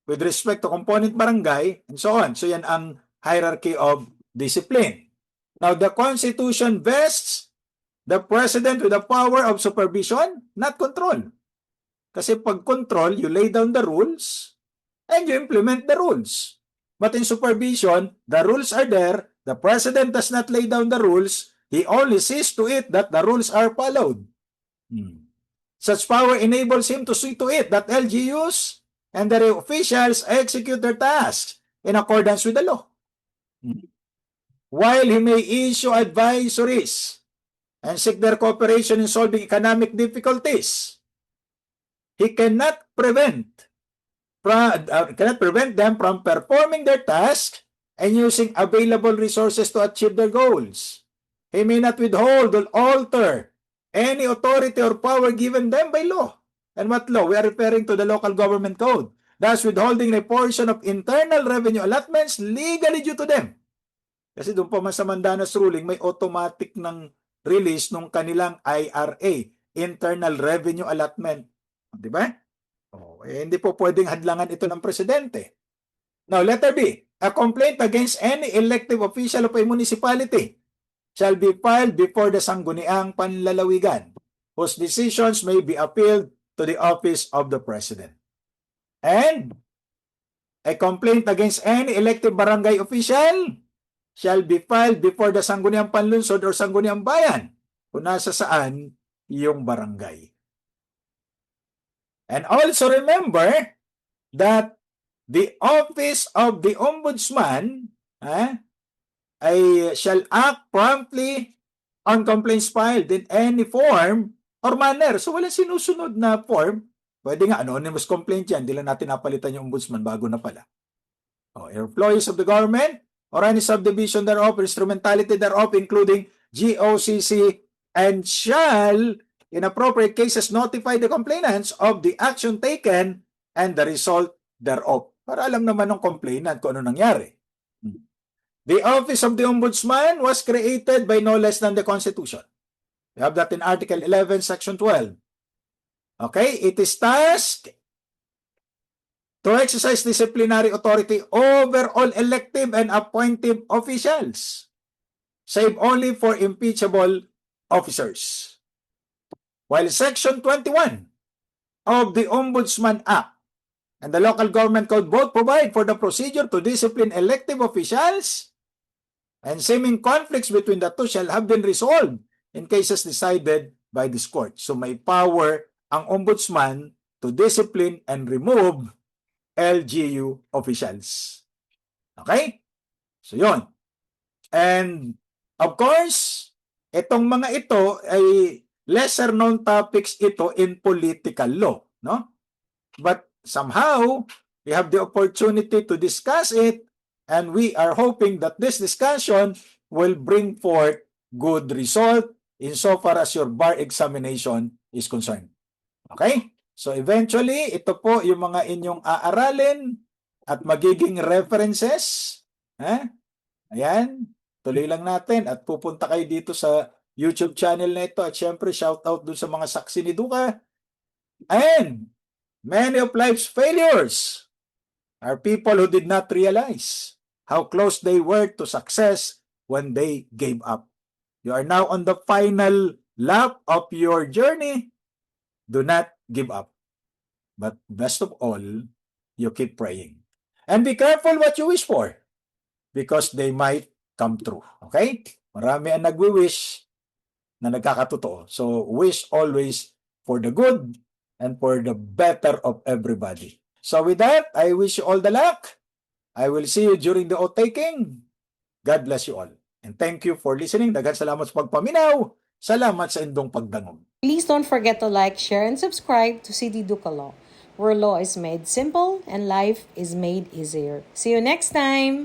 with respect to component barangay, and so on. So yan ang hierarchy of discipline. Now, the Constitution vests the President with the power of supervision, not control. Kasi pag control, you lay down the rules and you implement the rules. But in supervision, the rules are there. The President does not lay down the rules. He only sees to it that the rules are followed. Such power enables him to see to it that LGUs and their officials execute their tasks in accordance with the law. While he may issue advisories and seek their cooperation in solving economic difficulties, he cannot prevent them from performing their task and using available resources to achieve their goals. He may not withhold or alter any authority or power given them by law. And what law? We are referring to the Local Government Code. Thus, withholding a portion of internal revenue allotments legally due to them. Kasi doon pa man sa Mandanas ruling, may automatic ng release ng kanilang IRA, Internal Revenue Allotment. Di ba? Hindi po pwedeng hadlangan ito ng Presidente. Now, letter B. A complaint against any elective official of a municipality shall be filed before the Sangguniang Panlalawigan, whose decisions may be appealed to the office of the President. And a complaint against any elective barangay official shall be filed before the Sangguniang Panlungsod or Sangguniang Bayan, kung nasa saan yung barangay. And also remember that the office of the Ombudsman shall act promptly on complaints filed in any form or manner. So walang sinusunod na form. Pwede nga anonymous complaint yan. Hindi lang natin napalitan yung Ombudsman bago na pala. Employees of the government or any subdivision thereof, instrumentality thereof, including GOCC and shall, in appropriate cases, notify the complainants of the action taken and the result thereof. Para alam naman ng complainant kung ano nangyari. The office of the Ombudsman was created by no less than the Constitution. We have that in Article 11, Section 12. Okay, it is tasked to exercise disciplinary authority over all elective and appointive officials, save only for impeachable officers. While Section 21 of the Ombudsman Act and the Local Government Code both provide for the procedure to discipline elective officials, and seeming conflicts between the two shall have been resolved in cases decided by this court. So may power ang Ombudsman to discipline and remove LGU officials. Okay? So yun. And of course, itong mga ito ay lesser known topics ito in political law, no? But somehow we have the opportunity to discuss it, and we are hoping that this discussion will bring forth good result insofar as your bar examination is concerned. Okay? So eventually, ito po yung mga inyong aaralin at magiging references. Ayan, tuloy lang natin at pupunta kayo dito sa YouTube channel na ito at syempre shout out dun sa mga saksi ni Duca. And many of life's failures are people who did not realize how close they were to success when they gave up. You are now on the final lap of your journey. Do not give up. But best of all, you keep praying. And be careful what you wish for because they might come true. Okay? Marami ang nagwi-wish na nagkakatotoo. So wish always for the good and for the better of everybody. So with that, I wish you all the luck. I will see you during the oath-taking. God bless you all. And thank you for listening. Daghang salamat sa pagpaminaw. Salamat sa indong pagdangog. Please don't forget to like, share, and subscribe to CD Duca Law, where law is made simple and life is made easier. See you next time!